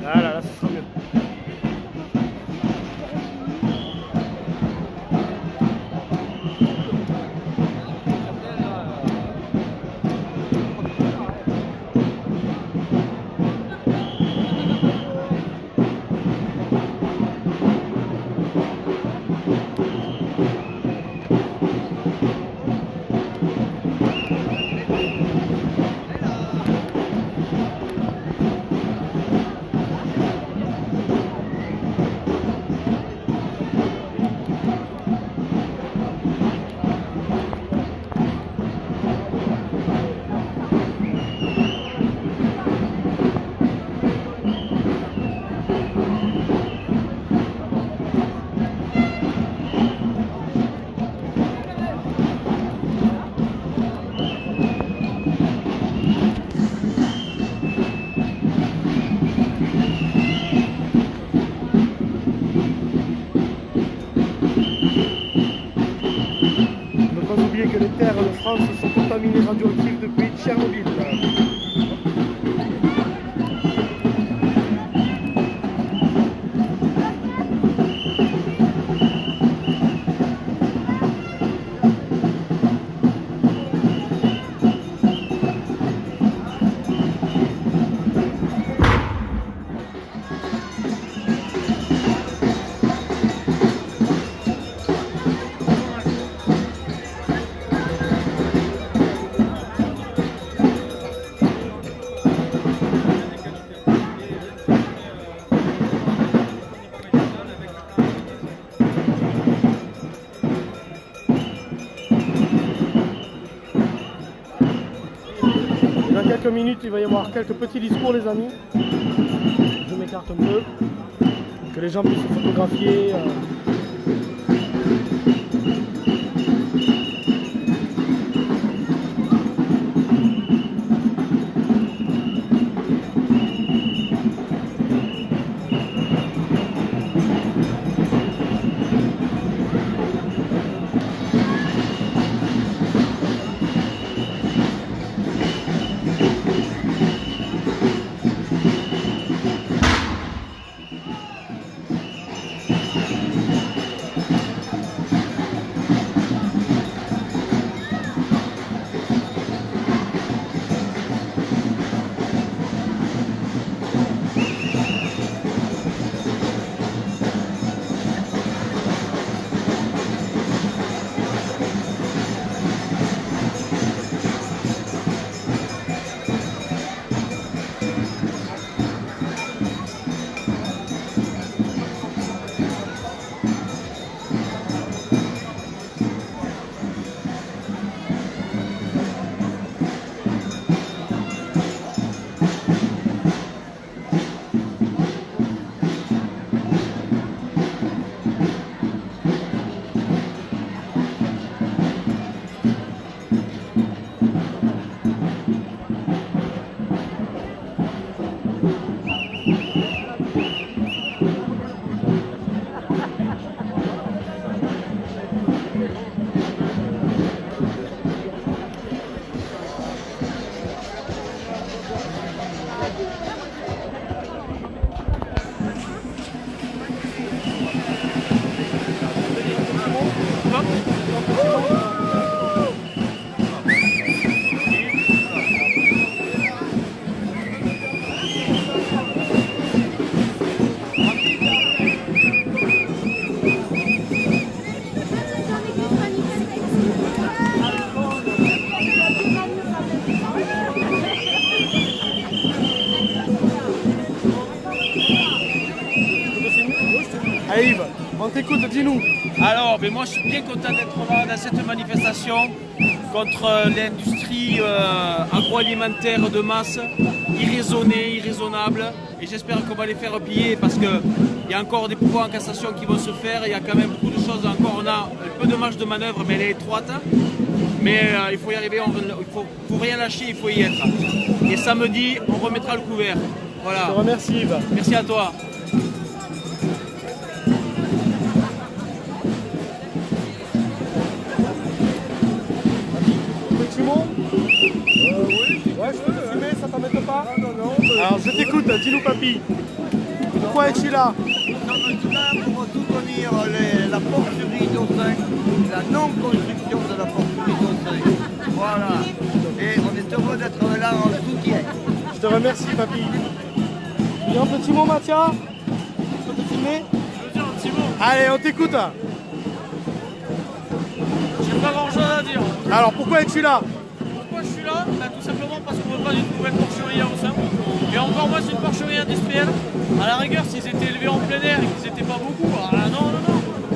Voilà, là, ça sera mieux. Que les terres de France sont contaminées radioactives depuis Tchernobyl. Dans quelques minutes, il va y avoir quelques petits discours, les amis. Je m'écarte un peu, que les gens puissent se photographier. Allez Yves, on t'écoute, dis-nous. Alors, moi je suis bien content d'être là dans cette manifestation contre l'industrie agroalimentaire de masse, irraisonnée, irraisonnable. Et j'espère qu'on va les faire plier parce qu'il y a encore des pouvoirs en cassation qui vont se faire. Il y a quand même beaucoup de choses encore. On a un peu de marge de manœuvre, mais elle est étroite. Mais il faut y arriver, il faut rien lâcher, il faut y être. Et samedi, on remettra le couvert. Voilà. Je te remercie Yves. Merci à toi. Petit mot Oui. Ouais, je peux te filmer, ça t'embête pas? Non. Alors je t'écoute, dis-nous papy. Pourquoi es-tu là? Nous sommes là pour soutenir la porcherie d'Aussin, la non-construction de la porcherie d'Aussin. Voilà. Et on est heureux d'être là en soutien. Je te remercie, papy. Il y a un petit mot, Mathia? Tu peux te filmer? Je veux dire un petit mot. Allez, on t'écoute. J'ai pas grand chose à dire. Alors, pourquoi es-tu là? Pourquoi je suis là? Tout simplement parce qu'on ne veut pas d'une nouvelle porcherie à Aussin. Et encore moins une porcherie industrielle. À la rigueur, s'ils étaient élevés en plein air et qu'ils n'étaient pas beaucoup, non.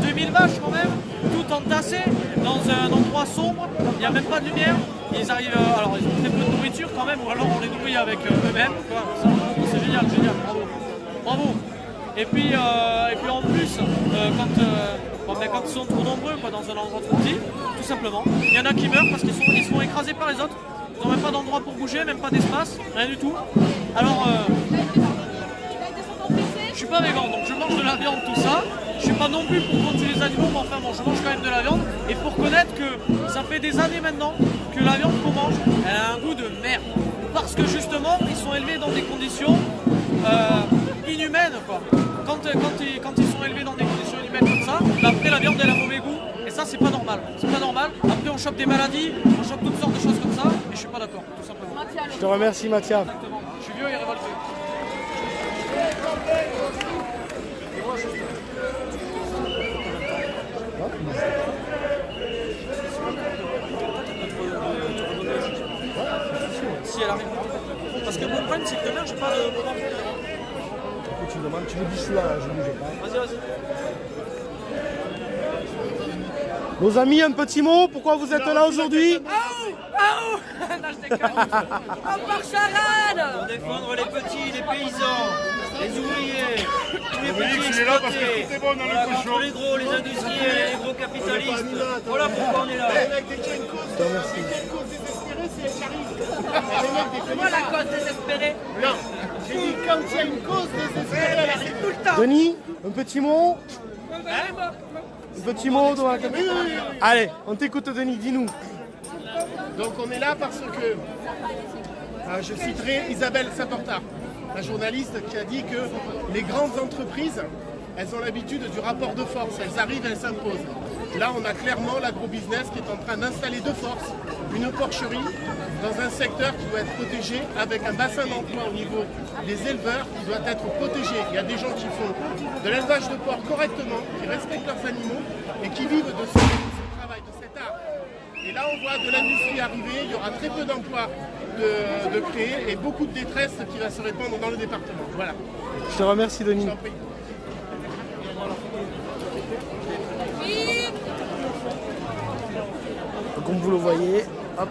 2000 vaches quand même, tout entassé dans un endroit sombre, il n'y a même pas de lumière. Ils arrivent, alors ils ont très peu de nourriture quand même, ou alors on les nourrit avec eux-mêmes. C'est génial, bravo. Et puis en plus, quand ils sont trop nombreux dans un endroit trop petit, tout simplement, il y en a qui meurent parce qu'ils se font écraser par les autres. Ils n'ont même pas d'endroit pour bouger, même pas d'espace, rien du tout. Alors, je suis pas végan, donc je mange de la viande, tout ça. Je suis pas non plus pour tuer les animaux, mais enfin bon, je mange quand même de la viande. Et pour connaître que ça fait des années maintenant que la viande qu'on mange, elle a un goût de merde. Parce que justement, ils sont élevés dans des conditions inhumaines, quoi. Quand ils sont élevés dans des conditions inhumaines comme ça, après la viande elle a mauvais goût. Et ça c'est pas normal. C'est pas normal. Après on chope des maladies, on chope toutes sortes de choses comme ça. Et je suis pas d'accord, tout simplement. Je te remercie, Mathia. Exactement. Je suis vieux et révolté. Si elle arrive. Parce que mon problème c'est que demain j'ai pas de moment. Tu demandes, tu me dis je suis là, je bouge pas. Vas-y. Nos amis, un petit mot, pourquoi vous êtes là aujourd'hui? Non, je déconne. En Parcharade. Pour défendre les petits, les paysans, les ouvriers, tous les petits tu es là parce que exploités. tout est bon dans le Voilà, cochon. contre les gros, les industriels, les gros capitalistes. Voilà pourquoi on est là. Je te remercie. C'est moi la cause désespérée. J'ai dit quand il y a une cause désespérée, elle arrive. Tout le temps. Denis, un petit mot? Un petit mot devant la caméra. Allez, on t'écoute, Denis, dis-nous. Donc on est là parce que je citerai Isabelle Saporta, la journaliste qui a dit que les grandes entreprises, elles ont l'habitude du rapport de force, elles arrivent, elles s'imposent. Là, on a clairement l'agro-business qui est en train d'installer de force une porcherie dans un secteur qui doit être protégé avec un bassin d'emploi au niveau des éleveurs qui doit être protégé. Il y a des gens qui font de l'élevage de porc correctement, qui respectent leurs animaux et qui vivent de ce travail, de cet art. Et là, on voit de l'industrie arriver, il y aura très peu d'emplois de créer et beaucoup de détresse qui va se répandre dans le département. Voilà. Je te remercie, Denis. Je t'en prie. Comme vous le voyez, hop.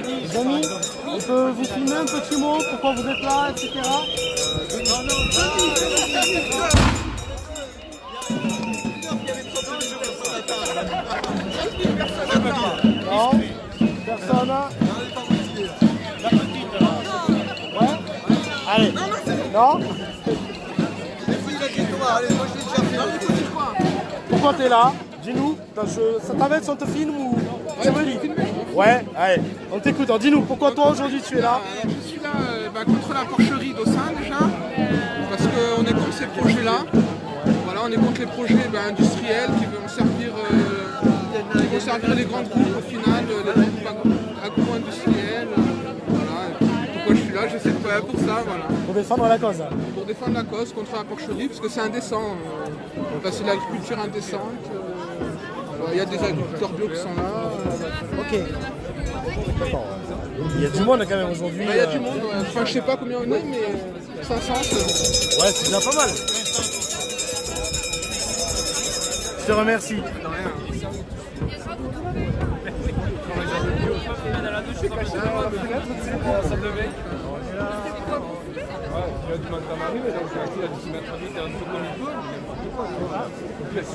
Les amis, on peut vous filmer un petit mot, pourquoi vous êtes là, etc. Non, personne. La petite là. Ouais. Allez. Non. Pourquoi t'es là? Dis-nous. Ça t'arrête si on te filme ou c'est venu? Ouais, allez, on t'écoute. Dis-nous, pourquoi toi aujourd'hui tu es là? Je suis là contre la porcherie d'Aussin déjà, parce qu'on est contre ces projets-là. Voilà, on est contre les projets industriels qui vont servir les grandes groupes au final, les groupes agro-industriels. Voilà. Pourquoi je suis là? Je sais pas, pour ça, voilà. Pour défendre la cause. Pour défendre la cause contre la porcherie, parce que c'est indécent. C'est l'agriculture indécente. Il y a des agriculteurs bio qui sont là. Ok. Il y a du monde quand même aujourd'hui. Il y a du monde, ouais. Enfin je sais pas combien on est, mais 500. Ouais, c'est déjà pas mal. Je te remercie. Il a du manque à m'arriver, donc il a dû s'y mettre vite un peu comme il peut, n'importe quoi.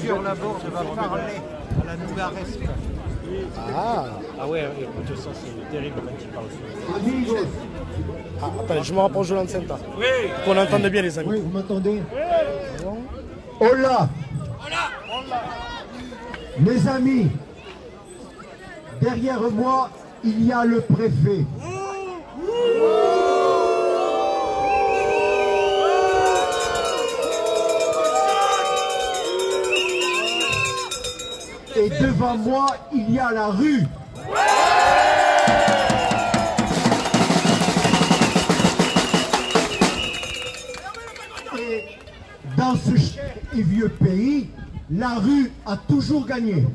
Sur la borne va parler à la Nougaresque. Ah ouais, écoute, ça c'est terrible quand il parle. attendez, je me rapproche de l'enceinte. Oui. Pour qu'on entende bien les amis. Oui, vous m'entendez? Hola. Mes amis, derrière moi, il y a le préfet. Et devant moi, il y a la rue. Et dans ce cher et vieux pays, la rue a toujours gagné.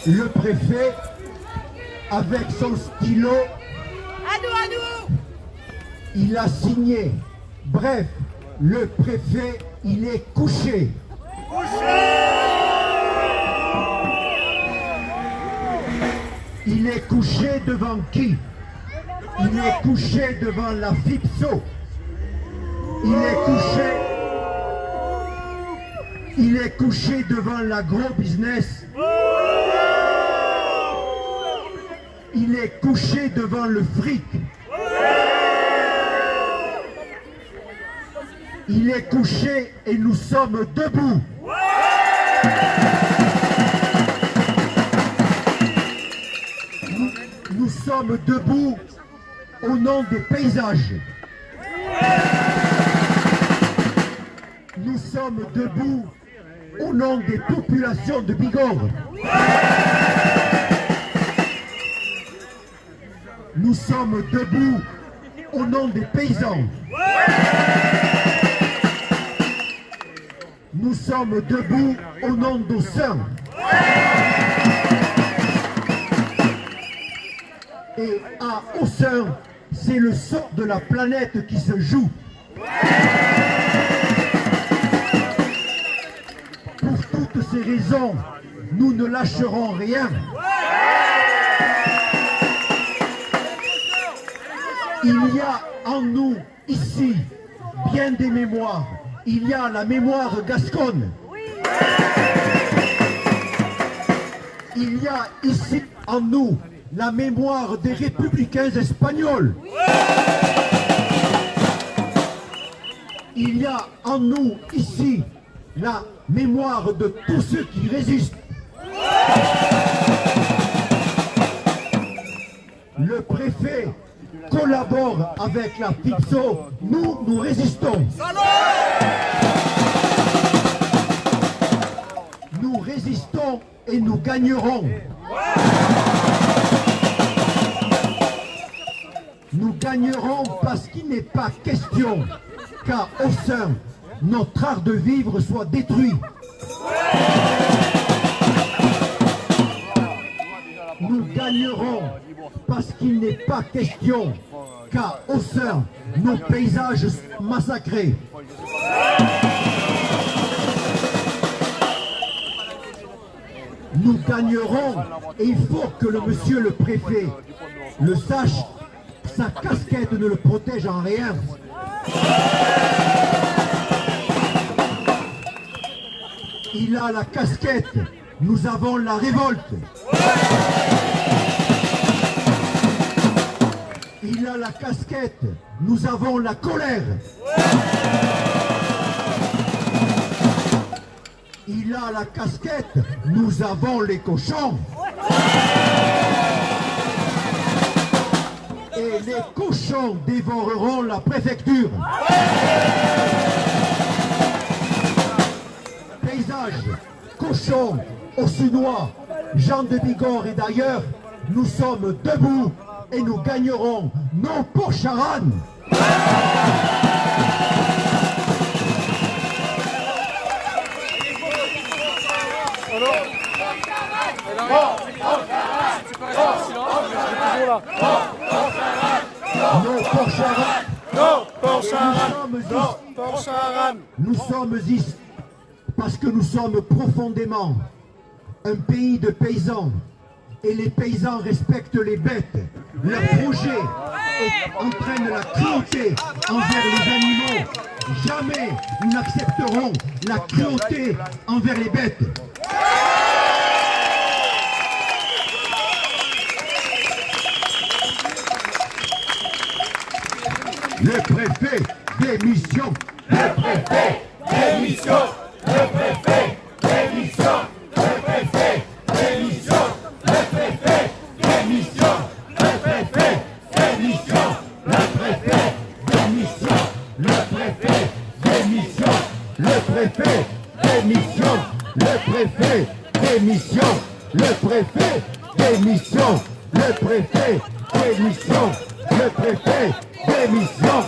Le préfet, avec son stylo, il a signé. Bref, le préfet, il est couché. Il est couché devant qui? Il est couché devant la FIPSO. Il est couché devant l'agro-business. Il est couché devant le fric. Il est couché et nous sommes debout. Nous sommes debout au nom des paysages. Nous sommes debout au nom des populations de Bigorre. Nous sommes debout au nom des paysans. Nous sommes debout au nom d'Ossun. Et à Ossun, c'est le sort de la planète qui se joue. Pour toutes ces raisons, nous ne lâcherons rien. Il y a en nous, ici, bien des mémoires. Il y a la mémoire gasconne. Il y a ici en nous la mémoire des républicains espagnols. Il y a en nous ici la mémoire de tous ceux qui résistent. Le préfet collabore avec la FIPSO, nous résistons. Nous résistons et nous gagnerons. Nous gagnerons parce qu'il n'est pas question qu'à Ossun, notre art de vivre soit détruit. Nous gagnerons parce qu'il n'est pas question qu'à Ossun, nos paysages soient massacrés. Nous gagnerons et il faut que le monsieur le préfet le sache, sa casquette ne le protège en rien. Il a la casquette, nous avons la révolte. Il a la casquette, nous avons la colère. Il a la casquette, nous avons les cochons. Et les cochons dévoreront la préfecture. Paysage, cochons, Ossunois, gens de Bigorre et d'ailleurs, nous sommes debout et nous gagnerons, non pour Charanne. Nous sommes ici parce que nous sommes profondément un pays de paysans, et les paysans respectent les bêtes. Leur projet entraîne la cruauté envers les animaux. Jamais nous n'accepterons la cruauté envers les bêtes. Le préfet démission. Le préfet démission. Le préfet démission. Le préfet démission. Le préfet démission. Le préfet démission. Le préfet démission. Le préfet démission. Le préfet démission. Le préfet démission. Le préfet démission. Le préfet démission. Le préfet démission.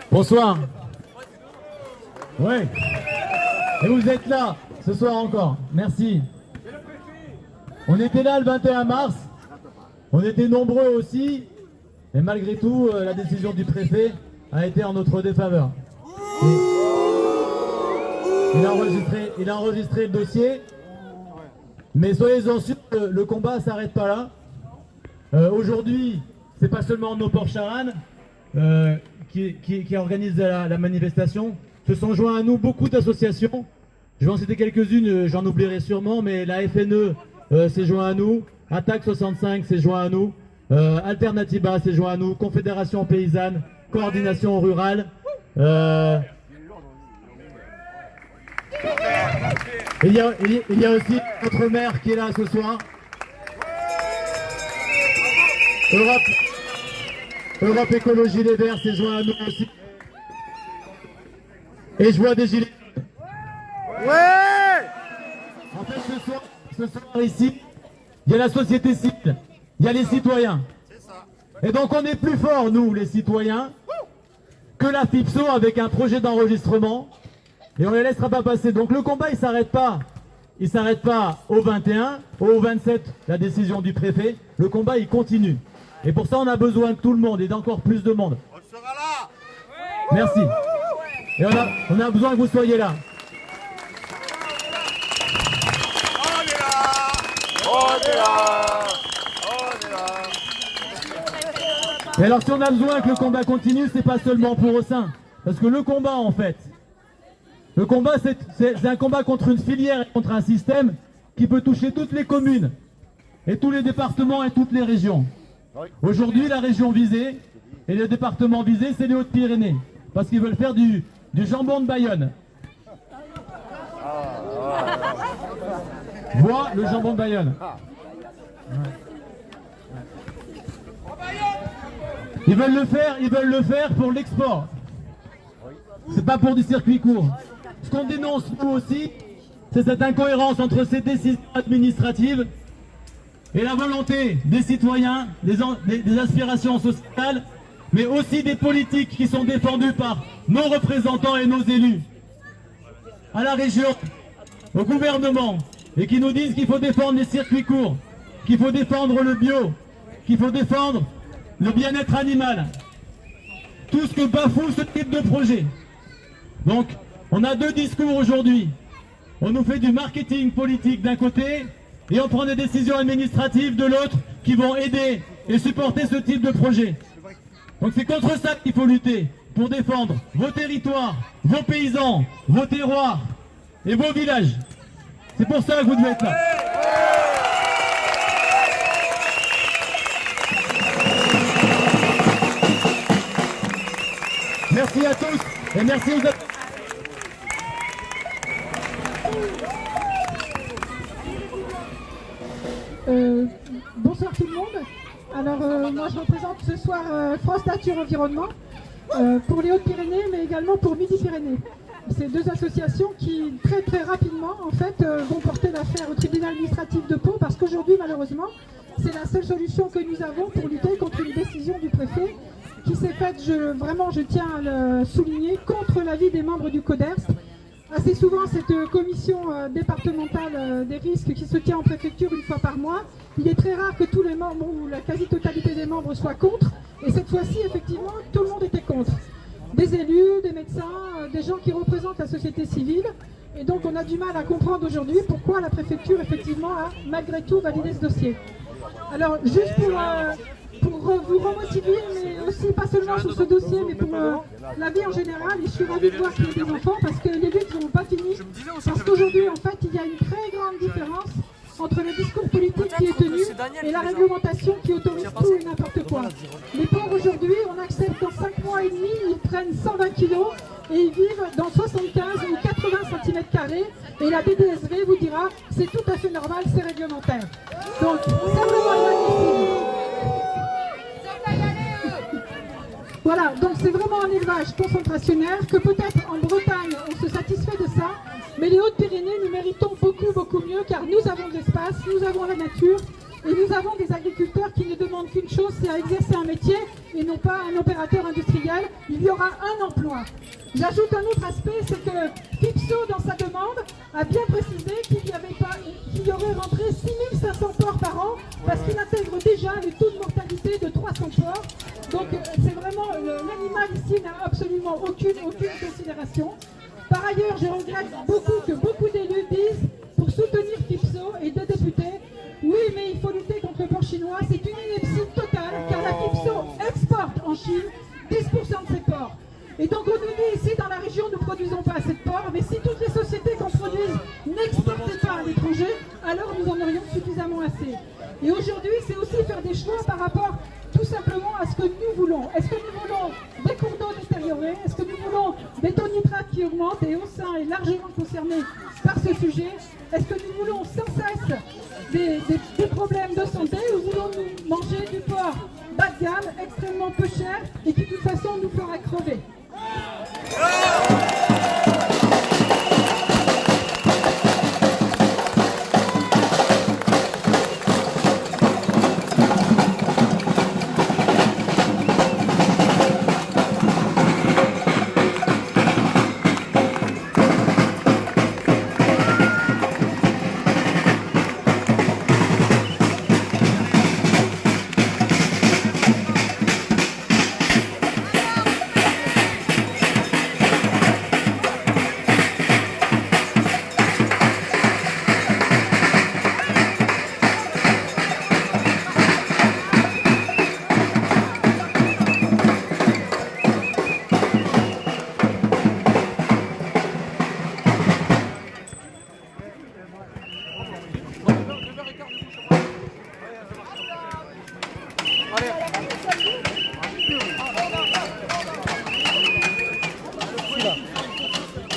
Bonsoir. Ouais. Et vous êtes là ce soir encore. Merci. On était là le 21 mars. On était nombreux aussi. Et malgré tout, la décision du préfet a été en notre défaveur. Il a enregistré le dossier. Mais soyez-en sûrs que le combat ne s'arrête pas là. Aujourd'hui, c'est pas seulement nos Port-Charanne qui organisent la manifestation. Se sont joints à nous beaucoup d'associations. Je vais en citer quelques-unes, j'en oublierai sûrement, mais la FNE s'est joint à nous, Attaque 65 s'est joint à nous, Alternativa s'est joint à nous, Confédération Paysanne, Coordination Rurale. Il y a aussi notre maire qui est là ce soir. Europe Écologie Les Verts s'est joint à nous aussi. Et je vois des gilets. Ouais! En fait, ce soir ici, il y a la société civile, il y a les citoyens. Et donc on est plus forts, nous, les citoyens, que la FIPSO avec un projet d'enregistrement. Et on ne les laissera pas passer. Donc le combat, il ne s'arrête pas. Il ne s'arrête pas au 21, au 27, la décision du préfet. Le combat, il continue. Et pour ça, on a besoin de tout le monde et d'encore plus de monde. On sera là. Merci. Et on a besoin que vous soyez là. On est là. On est là. On est là. Et alors si on a besoin que le combat continue, c'est pas seulement pour Ossun. Parce que le combat, en fait, le combat, c'est un combat contre une filière et contre un système qui peut toucher toutes les communes et tous les départements et toutes les régions. Aujourd'hui, la région visée et le département visé, c'est les Hautes-Pyrénées. Parce qu'ils veulent faire du jambon de Bayonne. Vois le jambon de Bayonne. Ils veulent le faire pour l'export. C'est pas pour du circuit court. Ce qu'on dénonce nous aussi, c'est cette incohérence entre ces décisions administratives et la volonté des citoyens, des aspirations sociales, mais aussi des politiques qui sont défendues par nos représentants et nos élus, à la région, au gouvernement, et qui nous disent qu'il faut défendre les circuits courts, qu'il faut défendre le bio, qu'il faut défendre le bien-être animal. Tout ce que bafoue ce type de projet. Donc, on a deux discours aujourd'hui. On nous fait du marketing politique d'un côté, et on prend des décisions administratives de l'autre qui vont aider et supporter ce type de projet. Donc c'est contre ça qu'il faut lutter, pour défendre vos territoires, vos paysans, vos terroirs et vos villages. C'est pour ça que vous devez être là. Merci à tous et merci aux bonsoir tout le monde. Alors moi je représente ce soir France Nature Environnement pour les Hautes-Pyrénées mais également pour Midi-Pyrénées. C'est deux associations qui très rapidement en fait vont porter l'affaire au tribunal administratif de Pau parce qu'aujourd'hui malheureusement c'est la seule solution que nous avons pour lutter contre une décision du préfet qui s'est faite, vraiment je tiens à le souligner, contre l'avis des membres du CODERST. Assez souvent, cette commission départementale des risques qui se tient en préfecture une fois par mois, il est très rare que tous les membres ou la quasi-totalité des membres soient contre. Et cette fois-ci, effectivement, tout le monde était contre. Des élus, des médecins, des gens qui représentent la société civile. Et donc, on a du mal à comprendre aujourd'hui pourquoi la préfecture, effectivement, a malgré tout validé ce dossier. Alors, juste pour vous remotiver, mais aussi pas seulement sur ce dossier, mais pour la vie en général. Et je suis ravie de voir qu'il y a des enfants parce que les luttes n'ont pas fini. Parce qu'aujourd'hui, en fait, il y a une très grande différence entre le discours politique qui est tenu et la réglementation qui autorise tout et n'importe quoi. Les pauvres aujourd'hui, on accepte dans 5 mois et demi, ils prennent 120 kilos et ils vivent dans 75 ou 80 cm². Et la BDSV vous dira, c'est tout à fait normal, c'est réglementaire. Donc, c'est vraiment inadmissible. Voilà, donc c'est vraiment un élevage concentrationnaire que peut-être en Bretagne on se satisfait de ça, mais les Hautes-Pyrénées nous méritons beaucoup mieux car nous avons de l'espace, nous avons la nature et nous avons des agriculteurs qui ne demandent qu'une chose, c'est à exercer un métier et non pas un opérateur industriel. Il y aura un emploi. J'ajoute un autre aspect, c'est que Fipso dans sa demande a bien précisé qu'il y aurait rentré 6500 porcs par an parce qu'il intègre déjà le taux de mortalité de 300 porcs. Donc c'est vraiment, l'animal ici n'a absolument aucune considération. Par ailleurs, je regrette beaucoup que beaucoup d'élus disent, pour soutenir Fipso et des députés, oui mais il faut lutter contre le porc chinois, c'est une ineptie totale car la Fipso exporte en Chine 10% de ses porcs. Et donc on nous dit ici dans la région nous ne produisons pas assez de porc, mais si toutes les sociétés qu'on produise n'exportaient pas à l'étranger, alors nous en aurions suffisamment assez. Et aujourd'hui c'est aussi faire des choix par rapport tout simplement à ce que nous voulons. Est-ce que nous voulons des cours d'eau détériorés? Est-ce que nous voulons des taux de nitrates qui augmentent et Haut-Saint est largement concerné par ce sujet? Est-ce que nous voulons sans cesse des problèmes de santé ou voulons-nous manger du porc bas de gamme, extrêmement peu cher et qui de toute façon nous fera crever?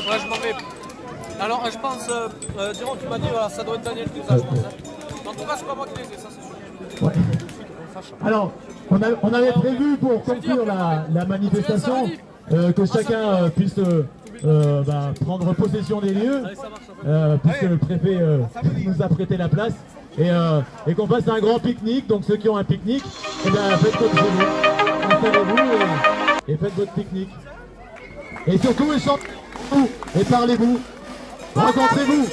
Ouais, je m'en vais. Alors, je pense, Jérôme, tu m'as dit, voilà, ça doit être Daniel qui les a, je pense. En tout cas, c'est pas moi qui les ai, ça c'est sûr. Ouais. Alors, on avait prévu pour conclure la manifestation que chacun puisse prendre possession des lieux, puisque le préfet nous a prêté la place, et qu'on fasse un grand pique-nique. Donc ceux qui ont un pique-nique, eh bien, faites comme chez vous, installez-vous et faites votre pique-nique. Et surtout, échantez-vous et parlez-vous, rencontrez-vous.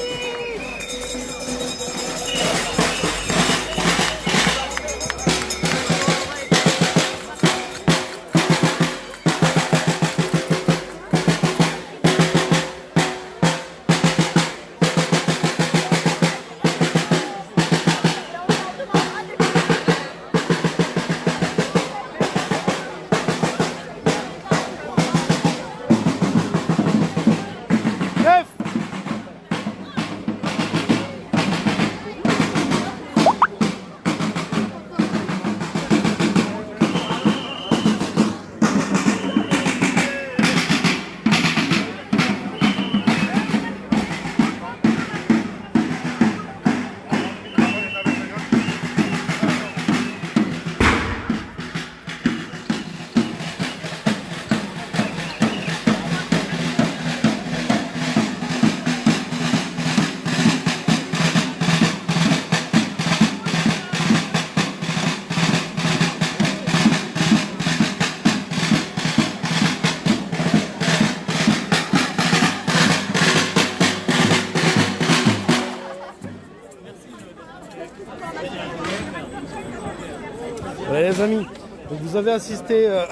Voilà les amis, donc vous avez assisté à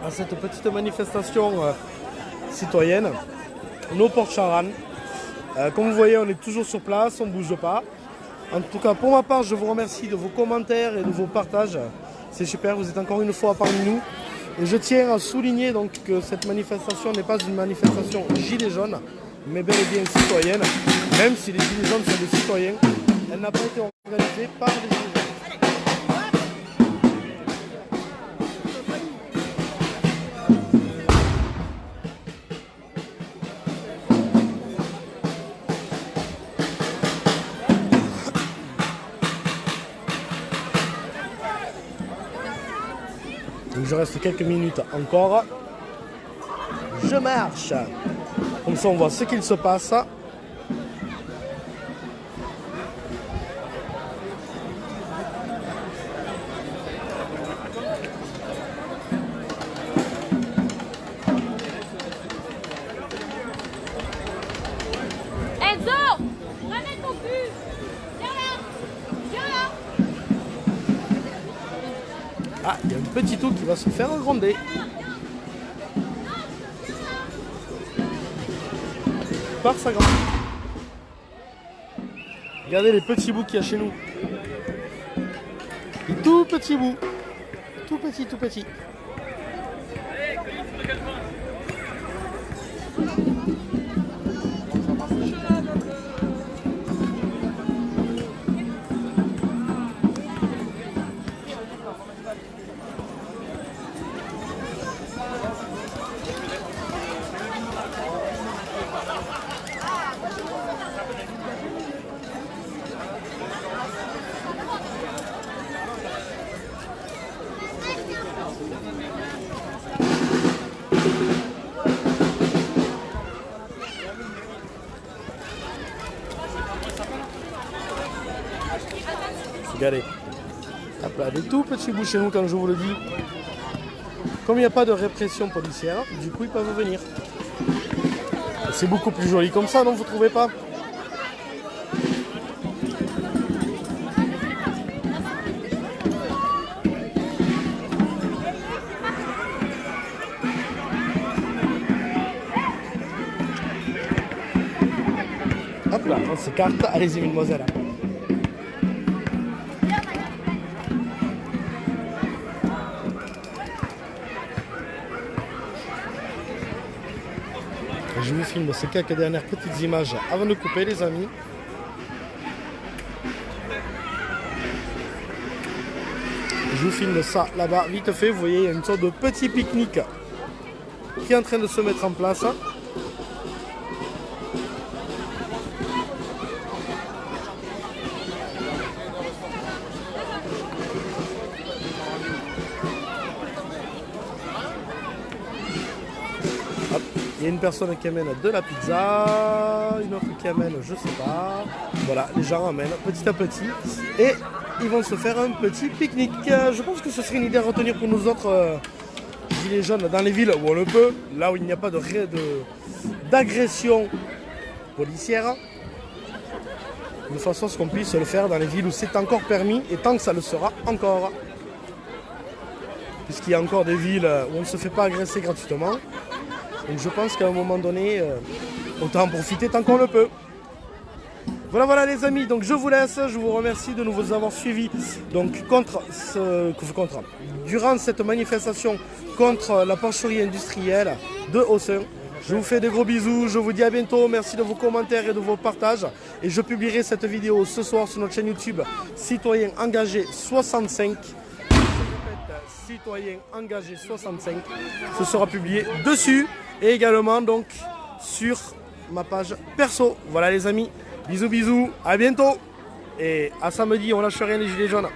cette petite manifestation citoyenne, nos portes Charanne. Comme vous voyez, on est toujours sur place, on ne bouge pas. En tout cas, pour ma part, je vous remercie de vos commentaires et de vos partages. C'est super, vous êtes encore une fois parmi nous. Et je tiens à souligner donc que cette manifestation n'est pas une manifestation gilet jaune, mais bel et bien citoyenne. Même si les gilets jaunes sont des citoyens, elle n'a pas été organisée par les gilets jaunes. Donc je reste quelques minutes encore. Je marche. Comme ça on voit ce qu'il se passe. Enzo, ramène ton cul. Viens là. Viens là. Ah, il y a un petit tout qui va se faire gronder. Par sa grande. Regardez les petits bouts qu'il y a chez nous. Des tout petits bouts. Tout petit, tout petit. Regardez. Hop là, des tout petits bouts chez nous, comme je vous le dis. Comme il n'y a pas de répression policière, du coup ils peuvent venir. C'est beaucoup plus joli comme ça, non, vous trouvez pas? Hop là, on s'écarte. Allez-y, mademoiselle. Je vous filme ces quelques dernières petites images avant de couper, les amis. Je vous filme ça là-bas, vite fait. Vous voyez, il y a une sorte de petit pique-nique qui est en train de se mettre en place. Il y a une personne qui amène de la pizza, une autre qui amène, je sais pas. Voilà, les gens amènent petit à petit et ils vont se faire un petit pique-nique. Je pense que ce serait une idée à retenir pour nous autres gilets jaunes dans les villes où on le peut, là où il n'y a pas d'agression policière, de façon à ce qu'on puisse le faire dans les villes où c'est encore permis et tant que ça le sera encore. Puisqu'il y a encore des villes où on ne se fait pas agresser gratuitement. Donc je pense qu'à un moment donné, autant en profiter tant qu'on le peut. Voilà les amis, donc je vous laisse, je vous remercie de nous avoir suivis. Donc durant cette manifestation contre la porcherie industrielle de Hossun. Je vous fais des gros bisous, je vous dis à bientôt, merci de vos commentaires et de vos partages. Et je publierai cette vidéo ce soir sur notre chaîne YouTube Citoyens Engagés 65. Citoyens Engagés 65. Ce sera publié dessus et également donc sur ma page perso. Voilà les amis, bisous, à bientôt. Et à samedi, on lâche rien les gilets jaunes.